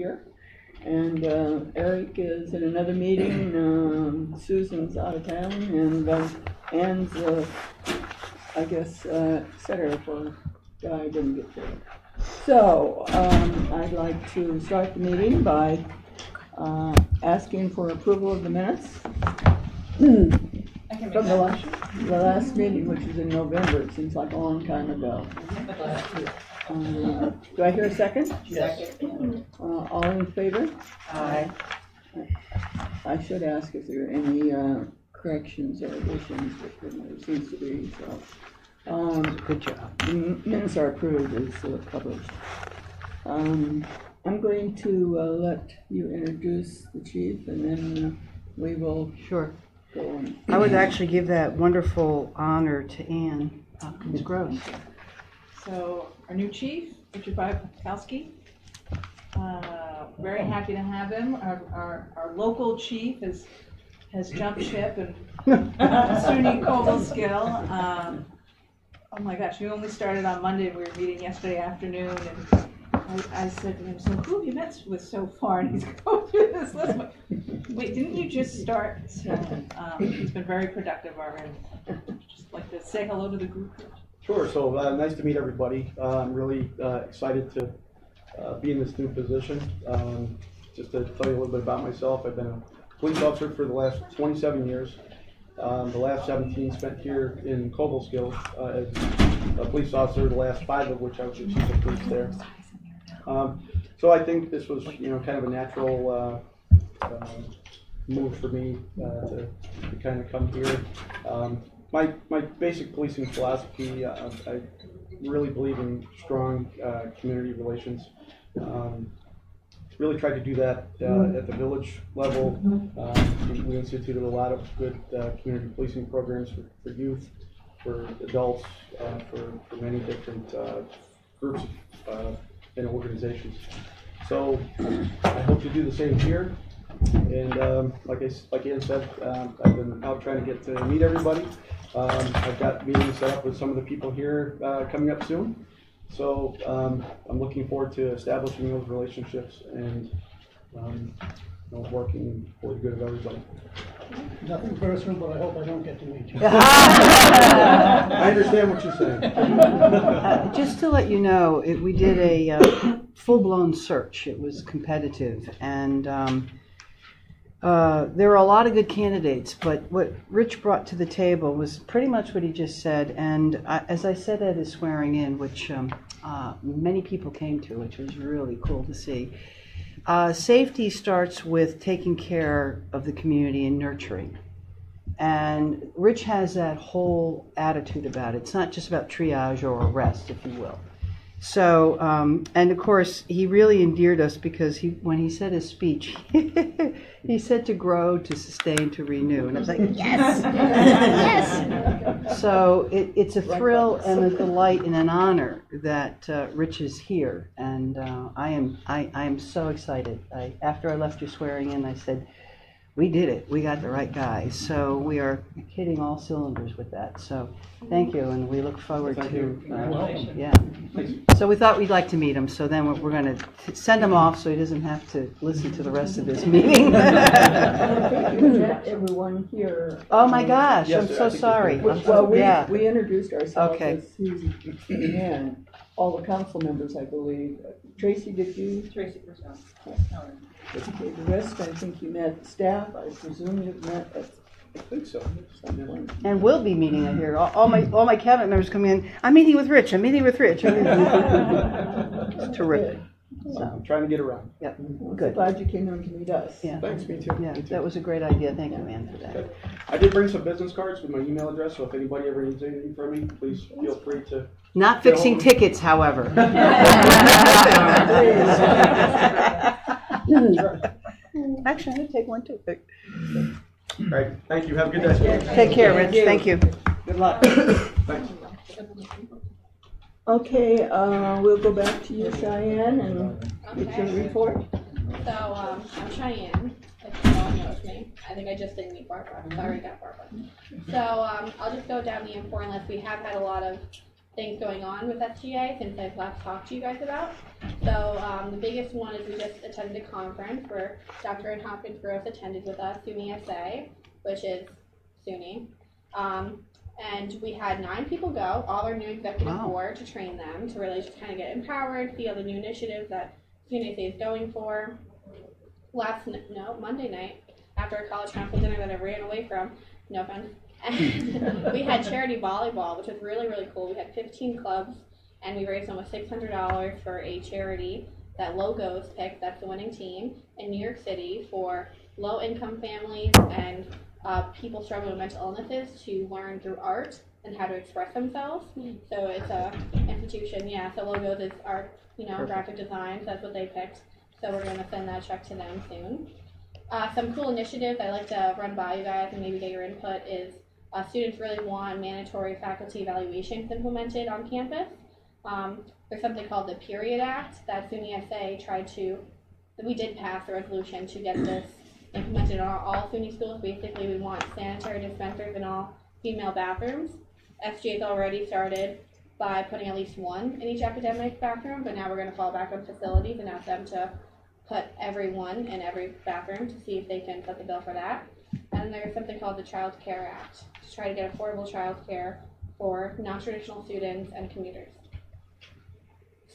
here. And Eric is in another meeting. Susan's out of town, and Ann's, I guess, set her for I didn't get there. So I'd like to start the meeting by asking for approval of the minutes from the last meeting, which was in November. It seems like a long time ago. Do I hear a second? Yes. All in favor? Aye. I should ask if there are any corrections or additions, but there seems to be. So, good job. The minutes are approved as published. I'm going to let you introduce the chief, and then we will Sure. go on. I would actually give that wonderful honor to Ann. It's gross. So our new chief, Richard Bykowski, very happy to have him. Our local chief has jumped ship and SUNY Cobleskill. Oh my gosh, we only started on Monday. We were meeting yesterday afternoon, and I said to him, "So who have you met with so far?" And he's going through this list. Like, wait, didn't you just start? So he's been very productive already. Just like to say hello to the group. Sure. So nice to meet everybody. I'm really excited to be in this new position. Just to tell you a little bit about myself, I've been a police officer for the last 27 years. The last 17 spent here in Cobleskill as a police officer, the last 5 of which I was the chief of police there. So I think this was, kind of a natural move for me to kind of come here. My basic policing philosophy, I really believe in strong community relations. Really tried to do that at the village level. We instituted a lot of good community policing programs for youth, for adults, for many different groups and organizations. So I hope to do the same here. And like Ann said, I've been out trying to get to meet everybody. I've got meetings set up with some of the people here coming up soon. So I'm looking forward to establishing those relationships and working for the good of everybody. Nothing personal, but I hope I don't get to meet you. I understand what you're saying. Just to let you know, we did a full-blown search. It was competitive, and there were a lot of good candidates, but what Rich brought to the table was pretty much what he just said. And as I said at his swearing in, which many people came to, which was really cool to see, safety starts with taking care of the community and nurturing. And Rich has that whole attitude about it. It's not just about triage or arrest, if you will. So, and of course, he really endeared us because when he said his speech, he said to grow, to sustain, to renew. And I was like, yes, yes. So it's a thrill and a delight and an honor that Rich is here. And I am so excited. After I left you swearing in, I said, we did it. We got the right guy. So we are hitting all cylinders with that. So thank you, and we look forward to. Yeah. So we thought we'd like to meet him. So then we're going to send him off so he doesn't have to listen to the rest of this meeting. Everyone here. Oh my gosh! Yes, I'm so sorry. Well, we introduced ourselves Okay. as Susan and all the council members, I believe. Tracy, did you? Tracy Purcell. Okay, the rest, I think you met staff. I presume you've met at I think so. someone. And we'll be meeting here. All my cabinet members come in. I'm meeting with Rich. I'm meeting with Rich. It's terrific. So I'm trying to get around. Yep. I'm Good. glad you came in to meet us. Yeah. Thanks, me too. Yeah, Me too. that was a great idea. Thank you, man, for that. Good. I did bring some business cards with my email address, so if anybody ever needs anything from me, please feel free to. Not fixing tickets, however. Actually, I'm going to take one too. All right. Thank you. Have a good day. Take care, Rich. Thank you. Good luck. Thanks. Okay, we'll go back to you, Cheyenne, and get your report. So, I'm Cheyenne, if no one knows me. I think I just didn't meet Barbara. I already got Barbara. So, I'll just go down the important list. We have had a lot of things going on with SGA since I've last talked to you guys about. So the biggest one is we just attended a conference where Dr. and Hopkins Gross attended with us, SUNY SA, which is SUNY. And we had 9 people go, all our new executive board, to train them, to really just kind of get empowered, see all the new initiatives that SUNY SA is going for. Monday night, after a college council dinner that I ran away from, no offense, and we had charity volleyball, which was really, really cool. We had 15 clubs, and we raised almost $600 for a charity that Logos picked, that's the winning team, in New York City for low-income families and people struggling with mental illnesses to learn through art and how to express themselves. So it's a institution, so Logos is art, graphic design, so that's what they picked. So we're going to send that check to them soon. Some cool initiatives I'd like to run by you guys and maybe get your input is students really want mandatory faculty evaluations implemented on campus. There's something called the Period Act that SUNY SA we did pass a resolution to get this implemented in all SUNY schools. Basically, we want sanitary dispensers in all female bathrooms. SGA's already started by putting at least one in each academic bathroom, but now we're going to fall back on facilities and ask them to put everyone in every bathroom to see if they can put the bill for that. And there's something called the Child Care Act to try to get affordable child care for non-traditional students and commuters.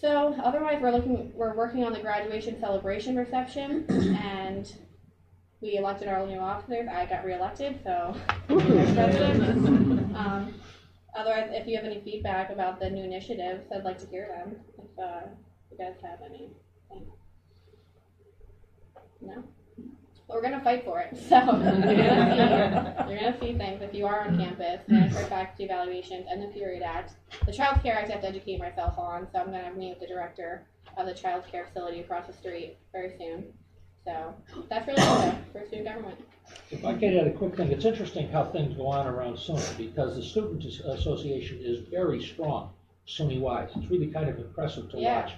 So otherwise, we're working on the graduation celebration reception, and we elected our new officers. I got reelected, so vice president. Otherwise, if you have any feedback about the new initiatives, I'd like to hear them. If you guys have any. No? Well, we're going to fight for it. So you're going to see things if you are on campus, mandatory faculty evaluations, and the Period Act. The Child Care Act I have to educate myself on, so I'm going to meet with the director of the child care facility across the street very soon. So that's really good for student government. If I could add a quick thing, it's interesting how things go on around SUNY because the Student Association is very strong SUNY-wise. It's really kind of impressive to watch.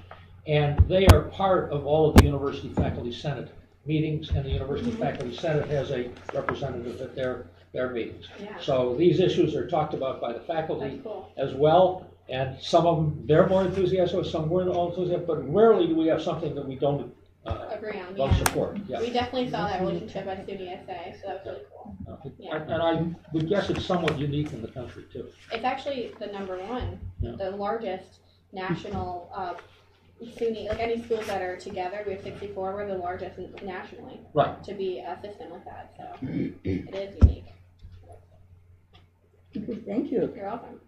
And they are part of all of the University Faculty Senate meetings, and the University Faculty Senate has a representative at their meetings. So these issues are talked about by the faculty as well, and some of them, they're more enthusiastic, some weren't all enthusiastic, but rarely do we have something that we don't agree on. Support. We definitely saw that relationship at SUNY SA, so that was really cool. And I would guess it's somewhat unique in the country too. It's actually the #1, the largest national SUNY, like any schools that are together, we have 64, we're the largest nationally to be a system like that, so it is unique. Okay, thank you. You're welcome.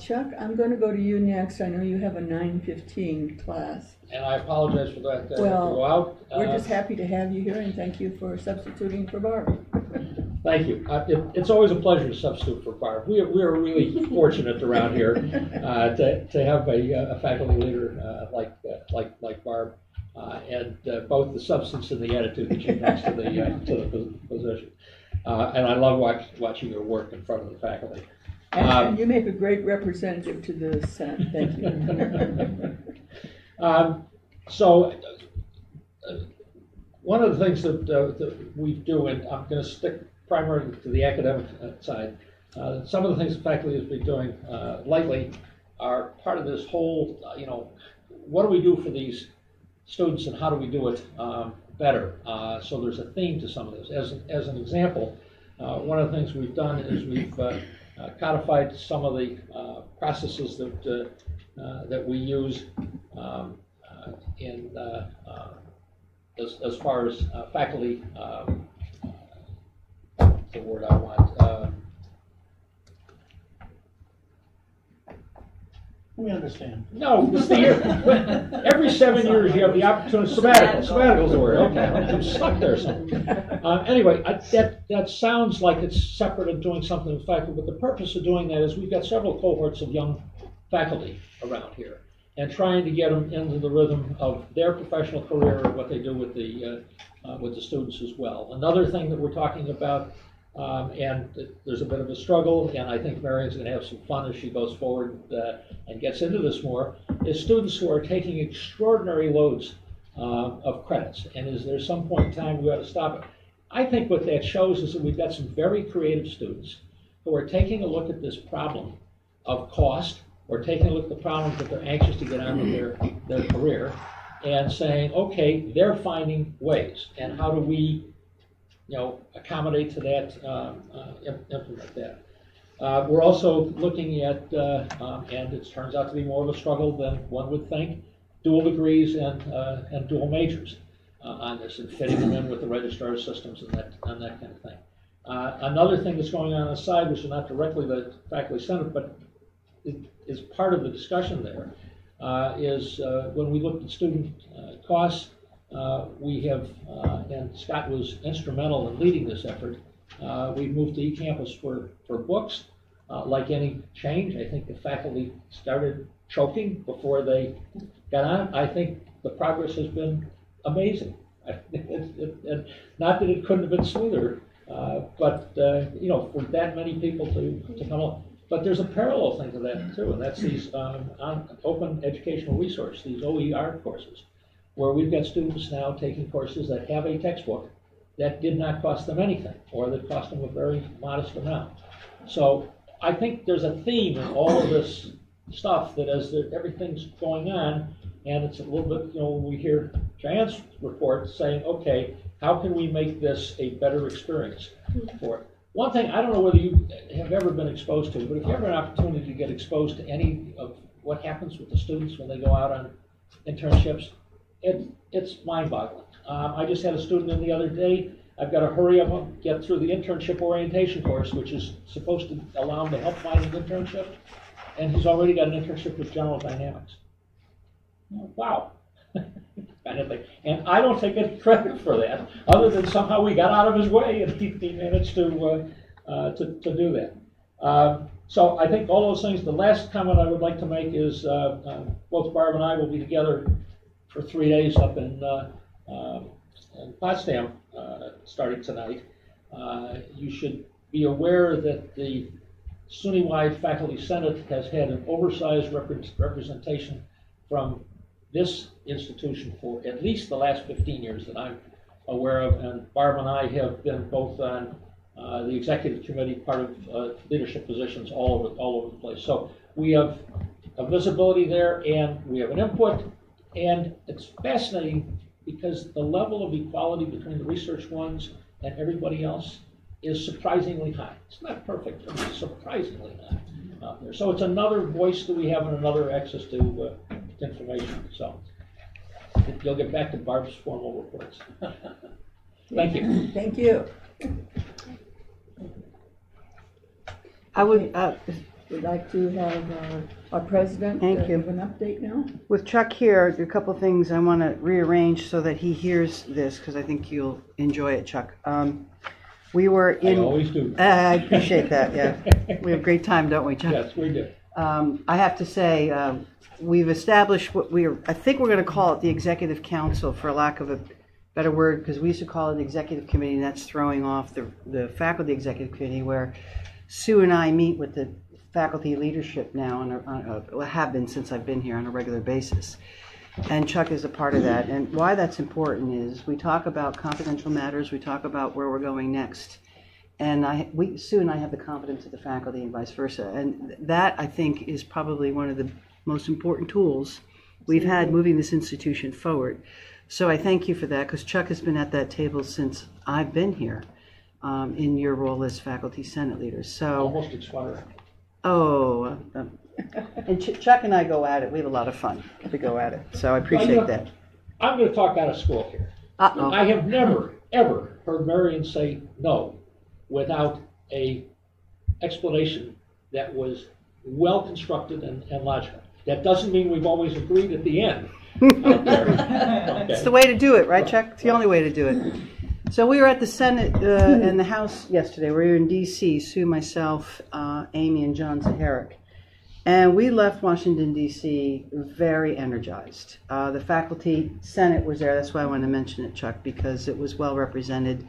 Chuck, I'm going to go to you next. I know you have a 9:15 class. And I apologize for that. Well, go out. We're just happy to have you here, and thank you for substituting for Barb. Thank you. It's always a pleasure to substitute for Barb. We are really fortunate around here to have a faculty leader like Barb, and both the substance and the attitude that she brings to the position. And I love watching her work in front of the faculty. And you make a great representative to the Senate. Thank you. So one of the things that we do, and I'm going to stick primarily to the academic side, some of the things the faculty has been doing lately are part of this whole, what do we do for these students and how do we do it better? So there's a theme to some of this. As an example, one of the things we've done is we've codified some of the processes that we use in as far as faculty. The word I want. We understand. No, it's the year. Every 7 years you have the opportunity. Sabbatical's the word. Okay, I'm stuck there. Anyway, that sounds like it's separate and doing something with faculty, but the purpose of doing that is we've got several cohorts of young faculty around here, and trying to get them into the rhythm of their professional career and what they do with the students as well. Another thing that we're talking about. And there's a bit of a struggle, and I think Marion's going to have some fun as she goes forward and gets into this more, is students who are taking extraordinary loads of credits. And is there some point in time we ought to stop it? I think what that shows is that we've got some very creative students who are taking a look at this problem of cost or taking a look at the problems that they're anxious to get on with their career, and saying, okay, they're finding ways, and how do we, accommodate to that, implement that. We're also looking at, and it turns out to be more of a struggle than one would think, dual degrees and dual majors on this, and fitting them in with the registrar systems and that kind of thing. Another thing that's going on the side, which is not directly the faculty senate, but it is part of the discussion there, is when we looked at student costs, we have, and Scott was instrumental in leading this effort, we moved to eCampus for books. Like any change, I think the faculty started choking before they got on. I think the progress has been amazing. Not that it couldn't have been smoother, but for that many people to come along. But there's a parallel thing to that too, and that's these open educational resource, these OER courses, where we've got students now taking courses that have a textbook that did not cost them anything, or that cost them a very modest amount. So I think there's a theme in all of this stuff that as everything's going on, and it's a little bit, when we hear Diane's report saying, okay, how can we make this a better experience for it? One thing, I don't know whether you have ever been exposed to, but if you ever have an opportunity to get exposed to any of what happens with the students when they go out on internships, it's mind-boggling. I just had a student in the other day. I've got to hurry up, get through the internship orientation course, which is supposed to allow him to help find an internship, and he's already got an internship with General Dynamics. Wow. Kind of thing. And I don't take any credit for that, other than somehow we got out of his way and he managed to do that. So I think all those things. The last comment I would like to make is both Barb and I will be together for 3 days up in Potsdam starting tonight. You should be aware that the SUNY-wide Faculty Senate has had an oversized representation from this institution for at least the last 15 years that I'm aware of, and Barb and I have been both on the executive committee, part of leadership positions all over the place. So we have a visibility there, and we have an input, and it's fascinating because the level of equality between the research ones and everybody else is surprisingly high. It's not perfect, but it's surprisingly high out there. So it's another voice that we have and another access to information. So you'll get back to Barb's formal reports. Thank you. Thank you. I would, We'd like to have our president give an update now. with Chuck here, there are a couple of things I want to rearrange so that he hears this, because I think you'll enjoy it, Chuck. We were in... I always do. I appreciate that, yeah. We have a great time, don't we, Chuck? Yes, we do. I have to say, we've established what I think we're going to call it the Executive Council, for lack of a better word, because we used to call it the Executive Committee, and that's throwing off the Faculty Executive Committee, where Sue and I meet with the faculty leadership now, have been since I've been here, on a regular basis. And Chuck is a part of that. And why that's important is we talk about confidential matters, we talk about where we're going next. And Sue and I have the confidence of the faculty and vice versa. And that, I think, is probably one of the most important tools we've had moving this institution forward. So I thank you for that, because Chuck has been at that table since I've been here, in your role as faculty senate leader. So Almost expired. Oh, and Chuck and I go at it. We have a lot of fun to go at it. So I appreciate that. I'm going to talk out of school here. Uh-oh. I have never, ever heard Marion say no without a explanation that was well constructed and logical. That doesn't mean we've always agreed at the end. Okay. It's the way to do it, right, Chuck? It's the only way to do it. So we were at the Senate and the House yesterday. We were in D.C., Sue, myself, Amy, and John Zaharik. And we left Washington, D.C. very energized. The Faculty Senate was there. That's why I wanted to mention it, Chuck, because it was well represented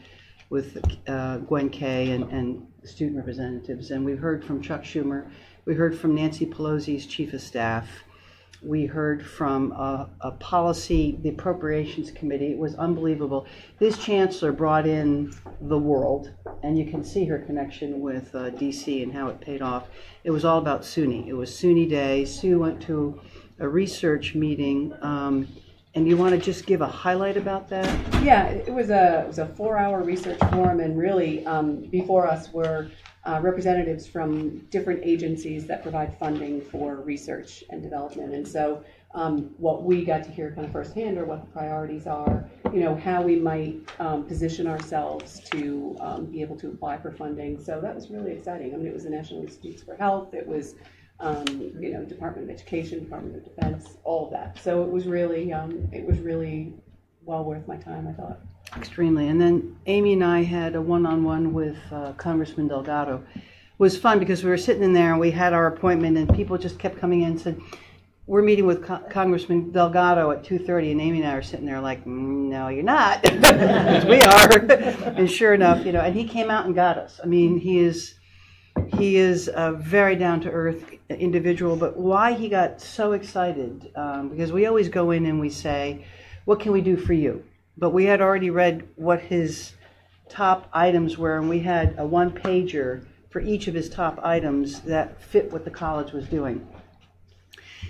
with Gwen Kay and student representatives. And we heard from Chuck Schumer. We heard from Nancy Pelosi's Chief of Staff. We heard from a policy, the appropriations committee. It was unbelievable. This chancellor brought in the world, and you can see her connection with DC and how it paid off. It was all about SUNY. It was SUNY Day. Sue went to a research meeting, and you want to just give a highlight about that? Yeah, it was a 4-hour research forum, and really before us were representatives from different agencies that provide funding for research and development. And so what we got to hear kind of firsthand are what the priorities are, how we might position ourselves to be able to apply for funding. So that was really exciting. I mean, it was the National Institutes for Health, it was Department of Education, Department of Defense, all of that. So it was really well worth my time, I thought. Extremely. And then Amy and I had a one-on-one with Congressman Delgado. It was fun because we were sitting in there and we had our appointment, and people just kept coming in and said, we're meeting with Congressman Delgado at 2:30, and Amy and I are sitting there like, no, you're not. Because we are. And sure enough, and he came out and got us. I mean, he is a very down-to-earth individual, but why he got so excited, because we always go in and we say, what can we do for you? But we had already read what his top items were, and we had a one-pager for each of his top items that fit what the college was doing.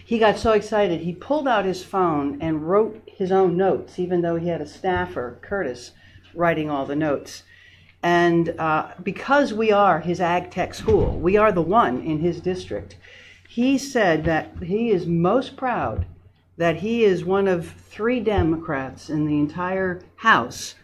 He got so excited, he pulled out his phone and wrote his own notes, even though he had a staffer, Curtis, writing all the notes. And because we are his ag tech school, we are the one in his district, he said that he is most proud that he is one of 3 Democrats in the entire House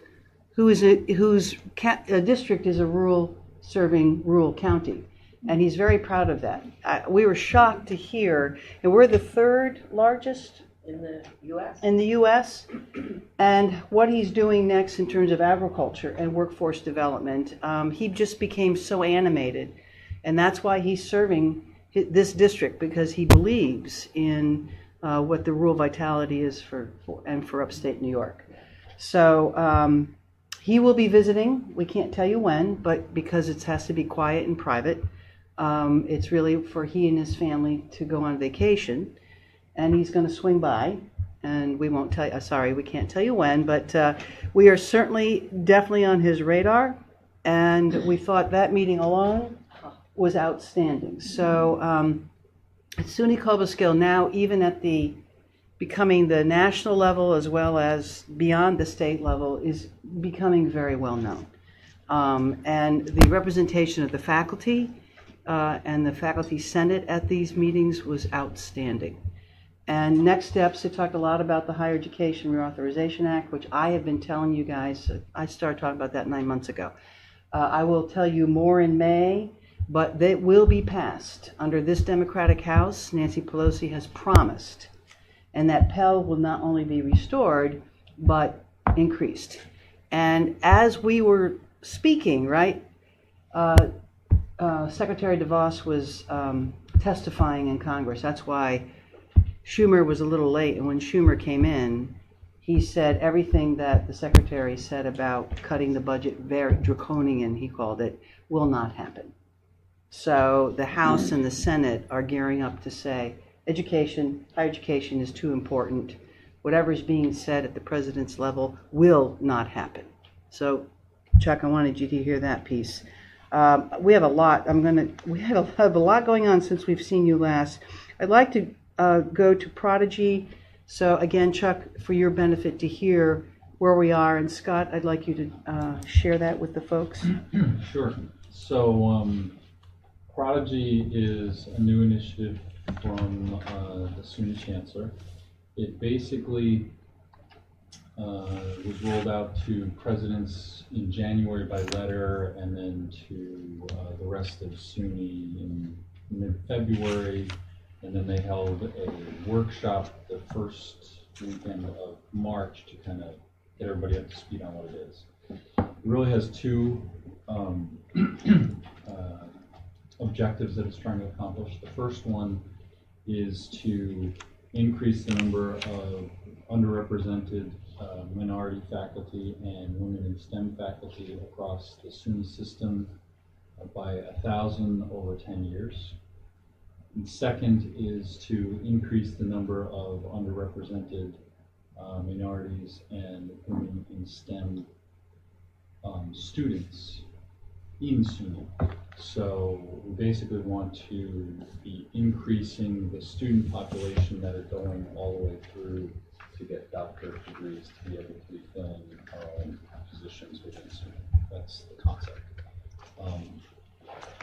whose district is a rural-serving rural county. And he's very proud of that. We were shocked to hear, and we're the 3rd largest in the U.S. In the U.S. And what he's doing next in terms of agriculture and workforce development, he just became so animated. And that's why he's serving this district, because he believes in what the rural vitality is for upstate New York. So he will be visiting. We can't tell you when, but because it has to be quiet and private, it's really for he and his family to go on vacation. And he's going to swing by, and we won't tell you, sorry, we can't tell you when, but we are definitely on his radar, and we thought that meeting alone was outstanding. So SUNY Cobleskill now, even at becoming the national level as well as beyond the state level, is becoming very well known. And the representation of the faculty and the faculty senate at these meetings was outstanding. And next steps, they talked a lot about the Higher Education Reauthorization Act, which I have been telling you guys. I started talking about that 9 months ago. I will tell you more in May, but they will be passed under this Democratic House. Nancy Pelosi has promised, and that Pell will not only be restored, but increased. And as we were speaking, right, Secretary DeVos was testifying in Congress. That's why Schumer was a little late, and when Schumer came in, he said everything that the secretary said about cutting the budget, very draconian, he called it, will not happen. So the House and the Senate are gearing up to say, higher education is too important. Whatever is being said at the president's level will not happen. So, Chuck, I wanted you to hear that piece. We have a lot. We have a lot going on since we've seen you last. I'd like to go to Prodigy. So again, Chuck, for your benefit to hear where we are, and Scott, I'd like you to share that with the folks. Sure. So Prodigy is a new initiative from the SUNY Chancellor. It basically was rolled out to presidents in January by letter, and then to the rest of SUNY in mid-February. And then they held a workshop the first weekend of March to kind of get everybody up to speed on what it is. It really has 2 objectives that it's trying to accomplish. The first one is to increase the number of underrepresented minority faculty and women in STEM faculty across the SUNY system by 1,000 over 10 years. And second is to increase the number of underrepresented minorities and women in STEM students in SUNY. So we basically want to be increasing the student population that are going all the way through to get doctorate degrees to be able to be filling our own positions within SUNY. That's the concept.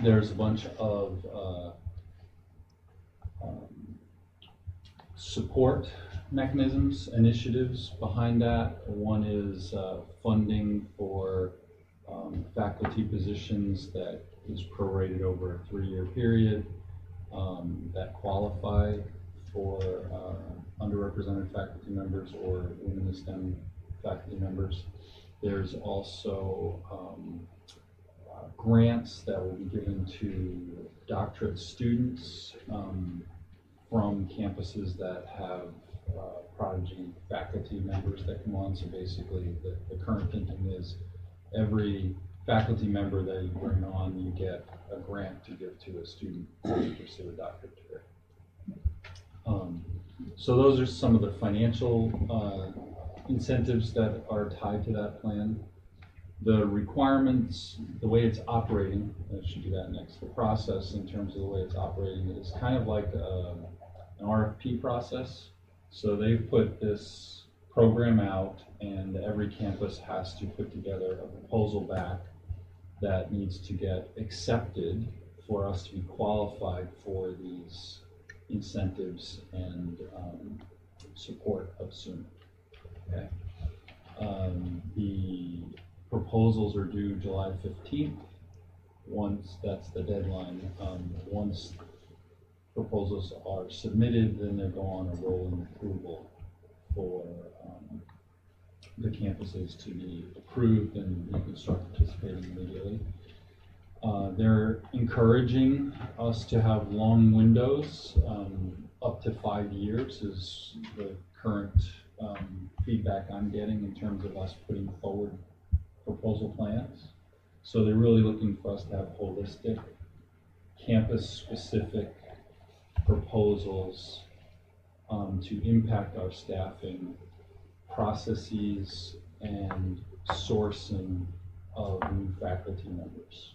There's a bunch of support mechanisms, initiatives behind that. One is funding for faculty positions that is prorated over a 3-year period that qualify for underrepresented faculty members or women in STEM faculty members. There's also grants that will be given to doctorate students from campuses that have prodigy faculty members that come on. So basically the current thinking is every faculty member that you bring on, you get a grant to give to a student to pursue a doctorate degree. So those are some of the financial incentives that are tied to that plan. The requirements, the way it's operating, I should do that next, the process in terms of the way it's operating is kind of like an RFP process. So they've put this program out and every campus has to put together a proposal back that needs to get accepted for us to be qualified for these incentives and support of SUNY. Okay. The proposals are due July 15th. Once that's the deadline, once proposals are submitted, then they go on a rolling approval for the campuses to be approved, and you can start participating immediately. They're encouraging us to have long windows, up to 5 years is the current feedback I'm getting in terms of us putting forward proposal plans. So they're really looking for us to have holistic, campus-specific proposals to impact our staffing, processes, and sourcing of new faculty members.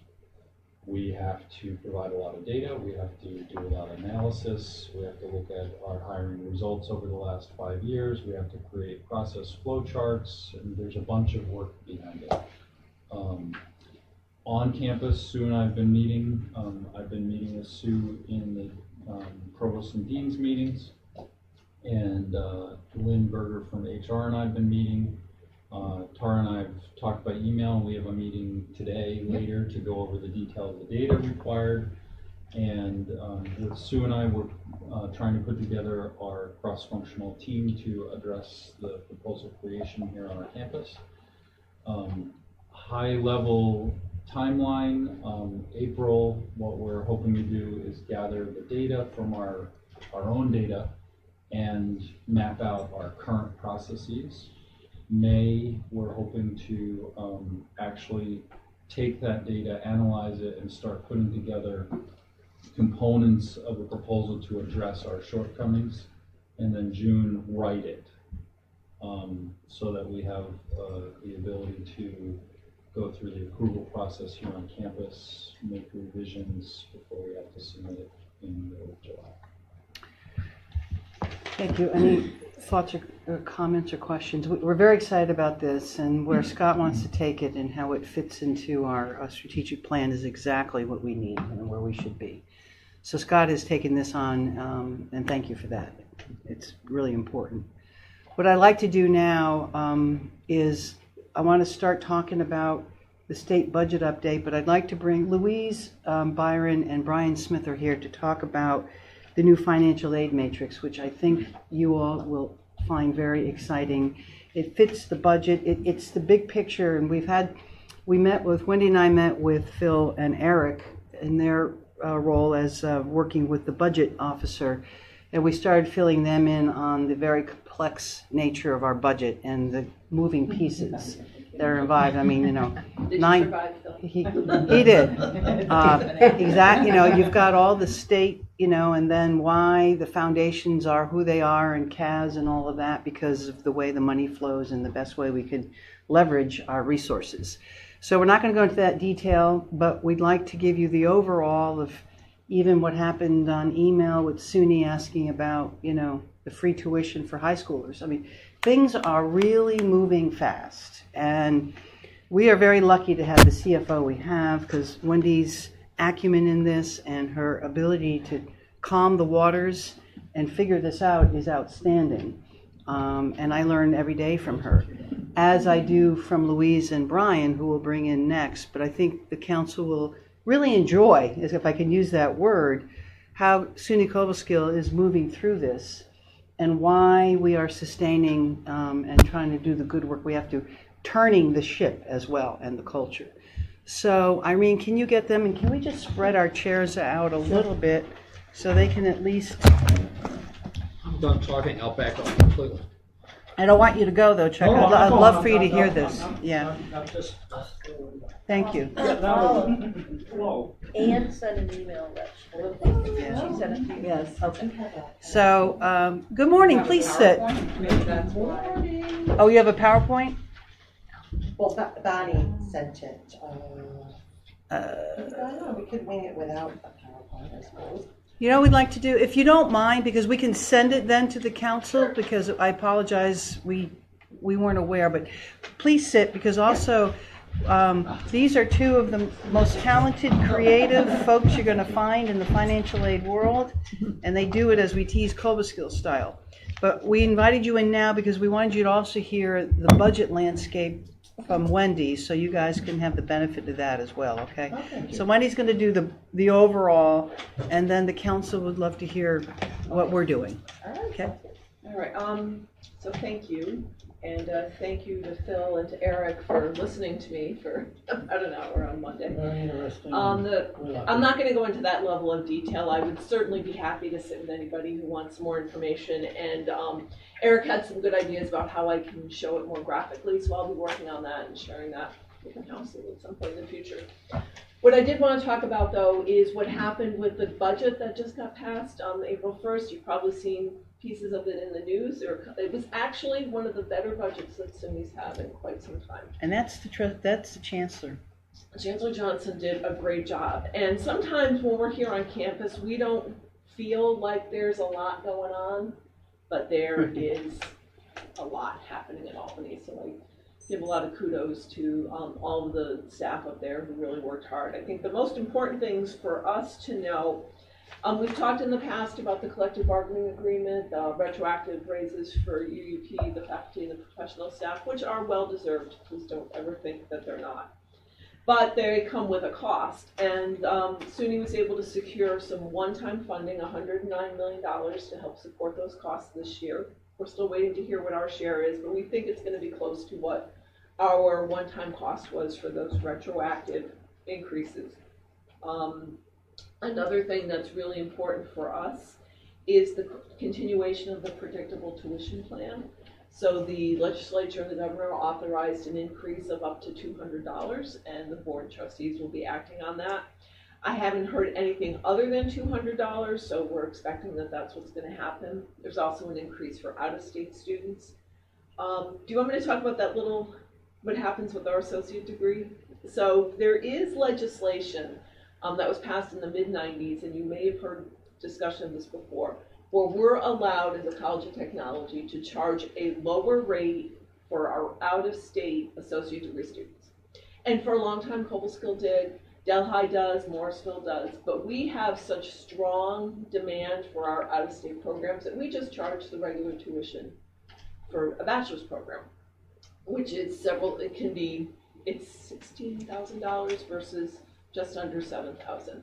We have to provide a lot of data, we have to do a lot of analysis, we have to look at our hiring results over the last 5 years, we have to create process flow charts, and there's a bunch of work behind it. On campus, Sue and I have been meeting. I've been meeting with Sue in the provost and dean's meetings, and Lynn Berger from HR and I have been meeting. Tara and I have talked by email, and we have a meeting today later to go over the detail of the data required. And with Sue and I, we're trying to put together our cross-functional team to address the proposal creation here on our campus. High-level timeline, April, what we're hoping to do is gather the data from our own data and map out our current processes. May, we're hoping to actually take that data, analyze it, and start putting together components of a proposal to address our shortcomings, and then June, write it, so that we have the ability to go through the approval process here on campus, make revisions before we have to submit it in the middle of July. Thank you. Any thoughts or comments or questions? We're very excited about this, and where Scott wants to take it and how it fits into our strategic plan is exactly what we need and where we should be. So Scott has taken this on, and thank you for that. It's really important. What I'd like to do now is I want to start talking about the state budget update, but I'd like to bring Louise Byron and Brian Smith are here to talk about the new financial aid matrix, which I think you all will find very exciting. It fits the budget. It's the big picture, and Wendy and I met with Phil and Eric in their role as working with the budget officer, and we started filling them in on the very complex nature of our budget and the moving pieces that are involved. I mean, you know, he did. Exactly. You know, you've got all the state and then why the foundations are who they are and CAS and all of that because of the way the money flows and the best way we could leverage our resources. So we're not going to go into that detail, but we'd like to give you the overall of even what happened on email with SUNY asking about, the free tuition for high schoolers. I mean, things are really moving fast. And we are very lucky to have the CFO we have because Wendy's acumen in this and her ability to calm the waters and figure this out is outstanding. And I learn every day from her, as I do from Louise and Brian, who will bring in next. But I think the council will really enjoy, if I can use that word, how SUNY Cobleskill is moving through this and why we are sustaining and trying to do the good work we have to, turning the ship as well and the culture. So, Irene, can you get them, and can we just spread our chairs out a little bit so they can at least... I'm done talking. I'll back off completely. I don't want you to go, though, Chuck. I'd love for you to hear this. Yeah. Thank you. Hello. Anne sent an email, Rich. She sent it to you. Yes. Okay. So, good morning. Please sit. Oh, you have a PowerPoint? Well, Bonnie sent it. I don't know, we could wing it without a PowerPoint, I suppose. You know what we'd like to do? If you don't mind, because we can send it then to the council, because I apologize, we weren't aware, but please sit, because also these are two of the most talented, creative folks you're going to find in the financial aid world, and they do it as we tease Cobleskill style. But we invited you in now because we wanted you to also hear the budget landscape from Wendy, so you guys can have the benefit of that as well, okay? So Wendy's going to do the overall, and then the council would love to hear what we're doing. All right. Okay. All right. So thank you, and thank you to Phil and to Eric for listening to me for about an hour on Monday. Very interesting. I'm not going to go into that level of detail. I would certainly be happy to sit with anybody who wants more information, and Eric had some good ideas about how I can show it more graphically, so I'll be working on that and sharing that with the council at some point in the future. What I did want to talk about, though, is what happened with the budget that just got passed on April 1st. You've probably seen pieces of it in the news. It was actually one of the better budgets that SUNY's had in quite some time. And that's the chancellor. Chancellor Johnson did a great job. And sometimes when we're here on campus, we don't feel like there's a lot going on, but there is a lot happening in Albany. So I give a lot of kudos to all of the staff up there who really worked hard. I think the most important things for us to know, we've talked in the past about the collective bargaining agreement, retroactive raises for UUP, the faculty and the professional staff, which are well deserved. Please don't ever think that they're not. But they come with a cost, and SUNY was able to secure some one-time funding, $109 million, to help support those costs this year. We're still waiting to hear what our share is, but we think it's going to be close to what our one-time cost was for those retroactive increases. Another thing that's really important for us is the continuation of the predictable tuition plan. So the legislature and the governor authorized an increase of up to $200, and the board of trustees will be acting on that. I haven't heard anything other than $200, so we're expecting that that's what's going to happen. There's also an increase for out-of-state students. Do you want me to talk about that what happens with our associate degree? So there is legislation that was passed in the mid-90s, and you may have heard discussion of this before, where we're allowed as a College of Technology to charge a lower rate for our out-of-state associate degree students. And for a long time, Cobleskill did, Delhi does, Morrisville does, but we have such strong demand for our out-of-state programs that we just charge the regular tuition for a bachelor's program, which is it's $16,000 versus just under $7,000.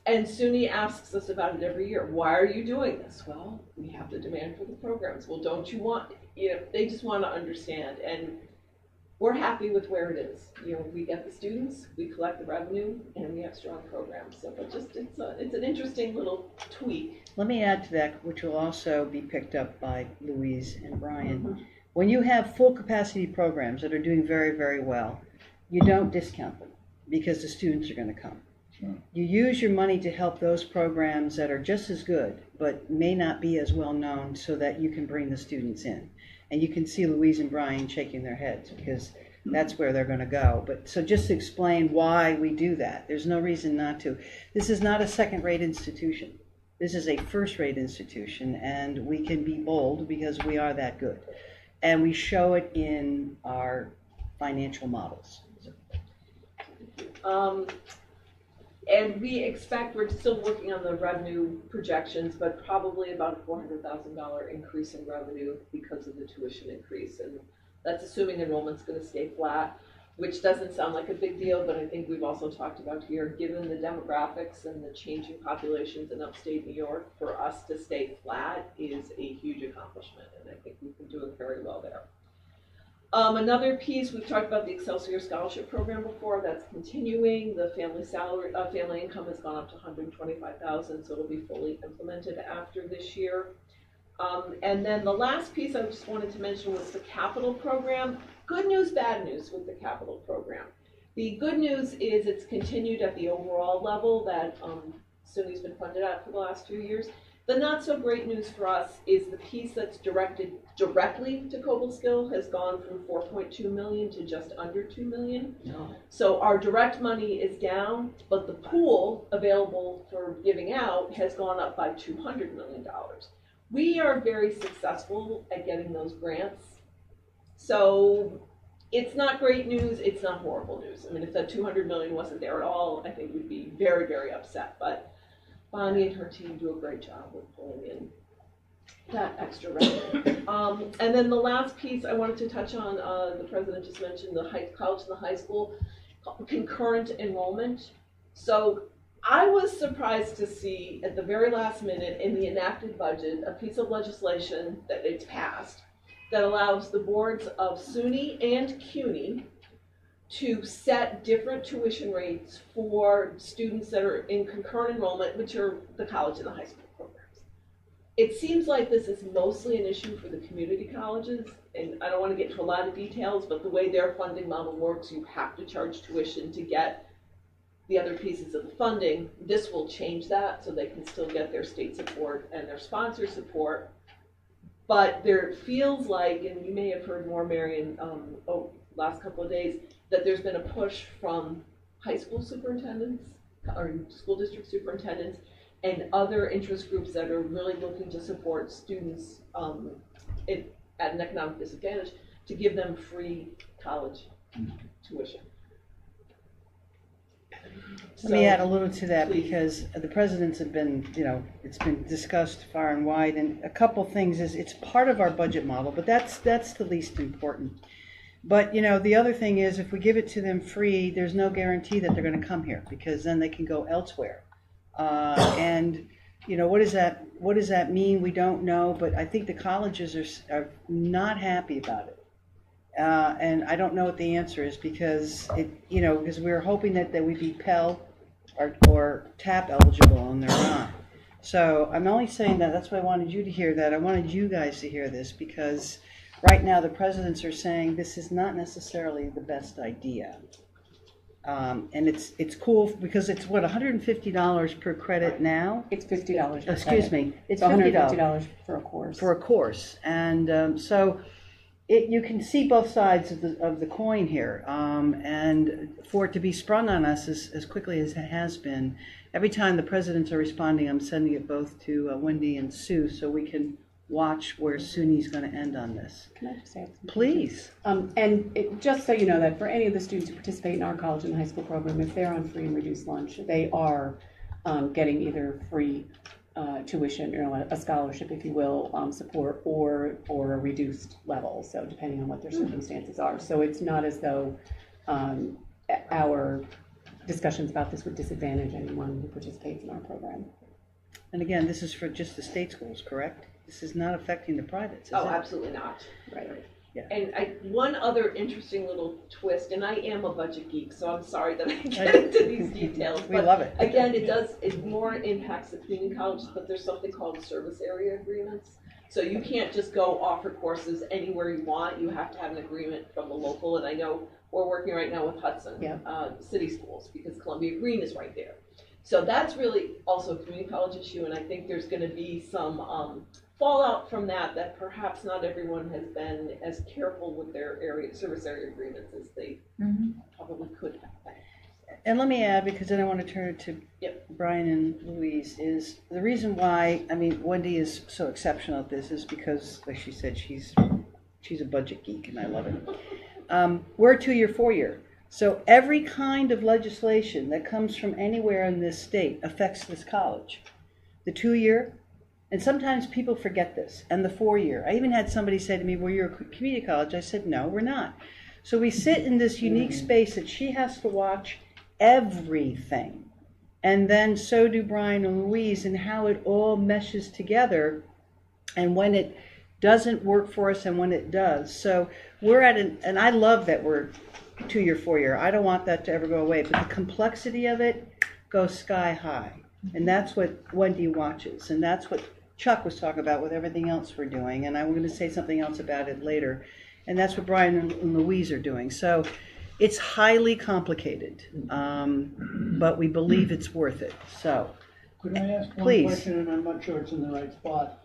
And SUNY asks us about it every year. Why are you doing this? Well, we have the demand for the programs. Well, don't you want, they just want to understand. And we're happy with where it is. We get the students, we collect the revenue, and we have strong programs. So but just it's an interesting little tweak. Let me add to that, which will also be picked up by Louise and Brian. When you have full capacity programs that are doing very, very well, you don't discount them because the students are going to come. You use your money to help those programs that are just as good, but may not be as well known, so that you can bring the students in. And you can see Louise and Brian shaking their heads, because that's where they're going to go. But so just to explain why we do that. There's no reason not to. This is not a second-rate institution. This is a first-rate institution, and we can be bold because we are that good. And we show it in our financial models. And we expect, we're still working on the revenue projections, but probably about a $400,000 increase in revenue because of the tuition increase. And that's assuming enrollment's going to stay flat, which doesn't sound like a big deal, but I think we've also talked about here, given the demographics and the changing populations in upstate New York, for us to stay flat is a huge accomplishment, and I think we've been doing very well there. Another piece, we've talked about the Excelsior Scholarship Program before. That's continuing. The family income has gone up to $125,000, so it'll be fully implemented after this year. And then the last piece I just wanted to mention was the capital program. Good news, bad news with the capital program. The good news is it's continued at the overall level that SUNY's been funded at for the last few years. The not so great news for us is the piece that's directed directly to Cobleskill has gone from $4.2 million to just under $2 million. No. So our direct money is down, but the pool available for giving out has gone up by $200 million. We are very successful at getting those grants. So it's not great news, it's not horrible news. I mean, if that $200 million wasn't there at all, I think we'd be very, very upset. But Bonnie and her team do a great job with pulling in that extra revenue. And then the last piece I wanted to touch on, the president just mentioned the college and the high school, concurrent enrollment. So I was surprised to see at the very last minute in the enacted budget a piece of legislation that it's passed that allows the boards of SUNY and CUNY to set different tuition rates for students that are in concurrent enrollment, which are the college and the high school programs. It seems like this is mostly an issue for the community colleges, and I don't want to get into a lot of details, but the way their funding model works, you have to charge tuition to get the other pieces of the funding. This will change that so they can still get their state support and their sponsor support. But there feels like, and you may have heard more, Marion, last couple of days, that there's been a push from high school superintendents or school district superintendents and other interest groups that are really looking to support students at an economic disadvantage to give them free college tuition. Let me add a little to that, please. because the presidents have been, it's been discussed far and wide, and a couple things is it's part of our budget model, but that's the least important. But, the other thing is if we give it to them free, there's no guarantee that they're going to come here, because then they can go elsewhere. And, what does that mean? We don't know, but I think the colleges are not happy about it. And I don't know what the answer is, because because we're hoping that we'd be Pell or TAP eligible, and they're not. So I'm only saying that's why I wanted you to hear that. I wanted you guys to hear this, because right now the presidents are saying this is not necessarily the best idea. And it's cool because it's what, $150 per credit now? It's $50 per Excuse credit. me. It's $150 for a course. For a course. And so you can see both sides of the coin here. And for it to be sprung on us as quickly as it has been, every time the presidents are responding, I'm sending it both to Wendy and Sue so we can watch where SUNY's going to end on this. Can I just add something? Please. Just so you know that for any of the students who participate in our college and high school program, if they're on free and reduced lunch, they are getting either free tuition, a scholarship, if you will, support, or a reduced level. So depending on what their circumstances are. So it's not as though our discussions about this would disadvantage anyone who participates in our program. And again, this is for just the state schools, correct? This is not affecting the privates, is it? Oh, absolutely not. Right. Yeah. And one other interesting little twist, and I am a budget geek, so I'm sorry that I get into these details. We love it. Again, it more impacts the community colleges, but there's something called service area agreements. So you can't just go offer courses anywhere you want. You have to have an agreement from the local. And I know we're working right now with Hudson City Schools because Columbia Green is right there. So that's really also a community college issue, and I think there's going to be some fallout from that perhaps not everyone has been as careful with their service area agreements as they probably could have been. And let me add, because then I want to turn it to Brian and Louise, is the reason why, I mean, Wendy is so exceptional at this is because, like she said, she's a budget geek, and I love it. We're a 2-year, 4-year. So every kind of legislation that comes from anywhere in this state affects this college. The 2-year, and sometimes people forget this, and the 4-year. I even had somebody say to me, well, you're a community college. I said, no, we're not. So we sit in this unique space that she has to watch everything. And then so do Brian and Louise, and how it all meshes together, and when it doesn't work for us and when it does. So we're at and I love that we're 2-year, 4-year. I don't want that to ever go away, but the complexity of it goes sky high. And that's what Wendy watches, and that's what Chuck was talking about with everything else we're doing, and I'm going to say something else about it later. And that's what Brian and Louise are doing. So it's highly complicated, but we believe it's worth it. So, could I ask one please. question, and I'm not sure it's in the right spot?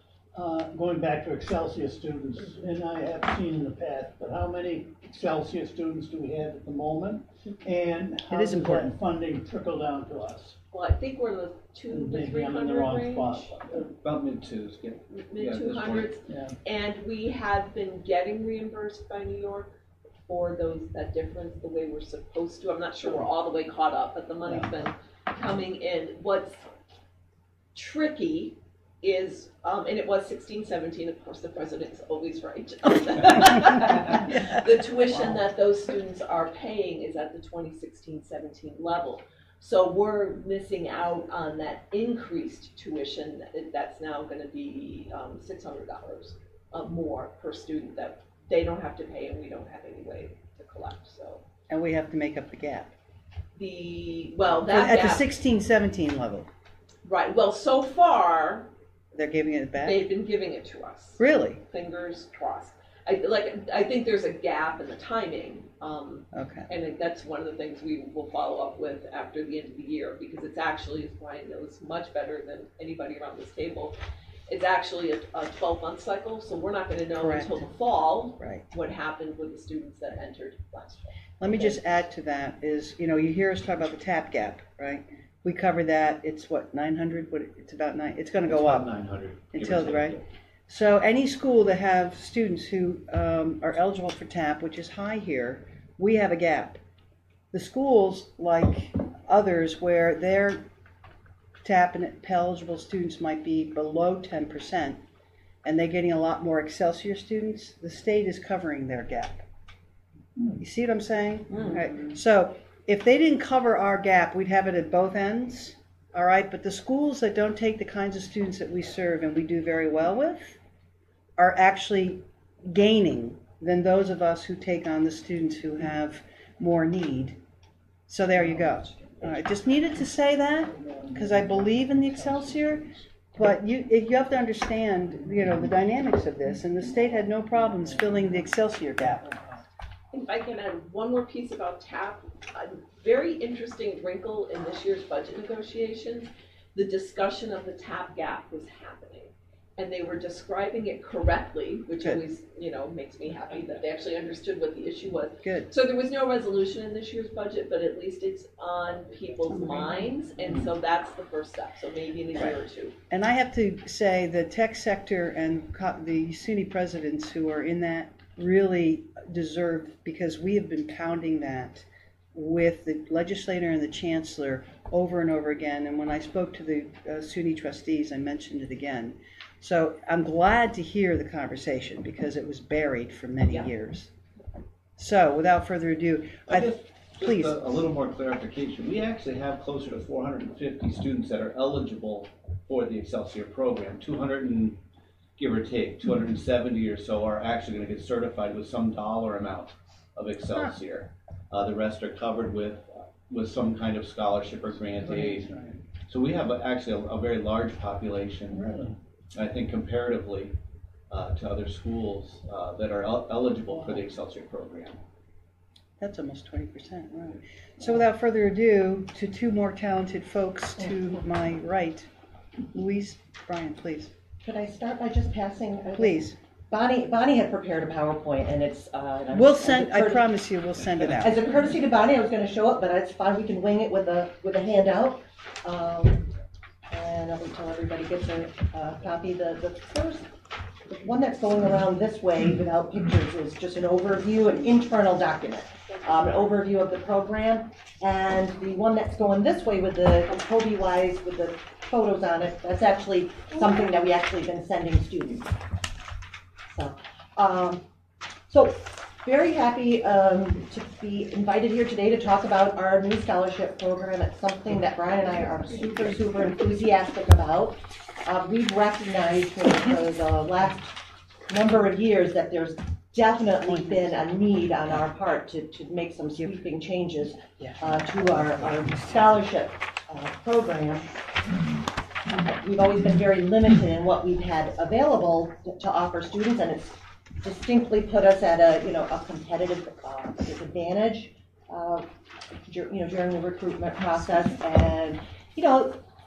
Going back to Excelsior students, and I have seen in the past, but how many Excelsior students do we have at the moment? And how does that funding trickle down to us? Well, I think we're in the 200 to 300 range. About mid-twos. Mid-200s. Yeah. And we have been getting reimbursed by New York for that difference the way we're supposed to. I'm not sure we're all the way caught up, but the money's been coming in. What's tricky is, and it was 16-17, of course the president's always right. The tuition that those students are paying is at the 2016-17 level. So we're missing out on that increased tuition that's now going to be $600 more per student that they don't have to pay and we don't have any way to collect. So. And we have to make up the gap. At the gap, 16-17 level. Right. Well, so far they're giving it back. They've been giving it to us. Really? Fingers crossed. I think there's a gap in the timing. Okay. And that's one of the things we will follow up with after the end of the year, because it's actually, as Brian knows much better than anybody around this table, it's actually a 12-month cycle, so we're not going to know until the fall what happened with the students that entered last fall. Let me just add to that is, you hear us talk about the TAP gap, right? We covered that. It's what, 900? It's about 9. It's going to go up 900 until right. So any school that have students who are eligible for TAP, which is high here, we have a gap. The schools, like others, where their TAP and eligible students might be below 10%, and they're getting a lot more Excelsior students, the state is covering their gap. You see what I'm saying? Right. So if they didn't cover our gap, we'd have it at both ends. All right, but the schools that don't take the kinds of students that we serve and we do very well with are actually gaining than those of us who take on the students who have more need. So there you go. I just needed to say that because I believe in the Excelsior, but you have to understand, the dynamics of this, and the state had no problems filling the Excelsior gap. If I can add one more piece about TAP, a very interesting wrinkle in this year's budget negotiations, the discussion of the TAP gap was happening. And they were describing it correctly, which always, makes me happy that they actually understood what the issue was. Good. So there was no resolution in this year's budget, but at least it's on people's minds, and so that's the first step. So maybe in a year or two. And I have to say the tech sector and the SUNY presidents who are in that really deserve, because we have been pounding that with the legislator and the chancellor over and over again. And when I spoke to the SUNY trustees, I mentioned it again. So I'm glad to hear the conversation because it was buried for many years. So without further ado, please. A little more clarification. We actually have closer to 450 students that are eligible for the Excelsior program. 200 and give or take, 270 or so are actually going to get certified with some dollar amount of Excelsior. The rest are covered with some kind of scholarship or grant aid. So we have actually a very large population. Really? I think comparatively, to other schools that are eligible for the Excelsior program. That's almost 20%, right. So without further ado, to two more talented folks to my right. Louise, Brian, please. Could I start by just passing? Please. Bonnie had prepared a PowerPoint, and it's. We'll send. I promise you, we'll send it out. As a courtesy to Bonnie, I was going to show it, but it's fine. We can wing it with a handout, and I'll wait until everybody gets a copy. The first, the one that's going around this way without pictures is just an overview, an internal document, an overview of the program, and the one that's going this way with the Kobe Wise with the photos on it. That's actually something that we actually been sending students. So very happy to be invited here today to talk about our new scholarship program. It's something that Brian and I are super enthusiastic about. We've recognized for the last number of years that there's definitely been a need on our part to make some sweeping changes to our scholarship program. We've always been very limited in what we've had available to offer students, and it's distinctly put us at a competitive disadvantage, during the recruitment process. And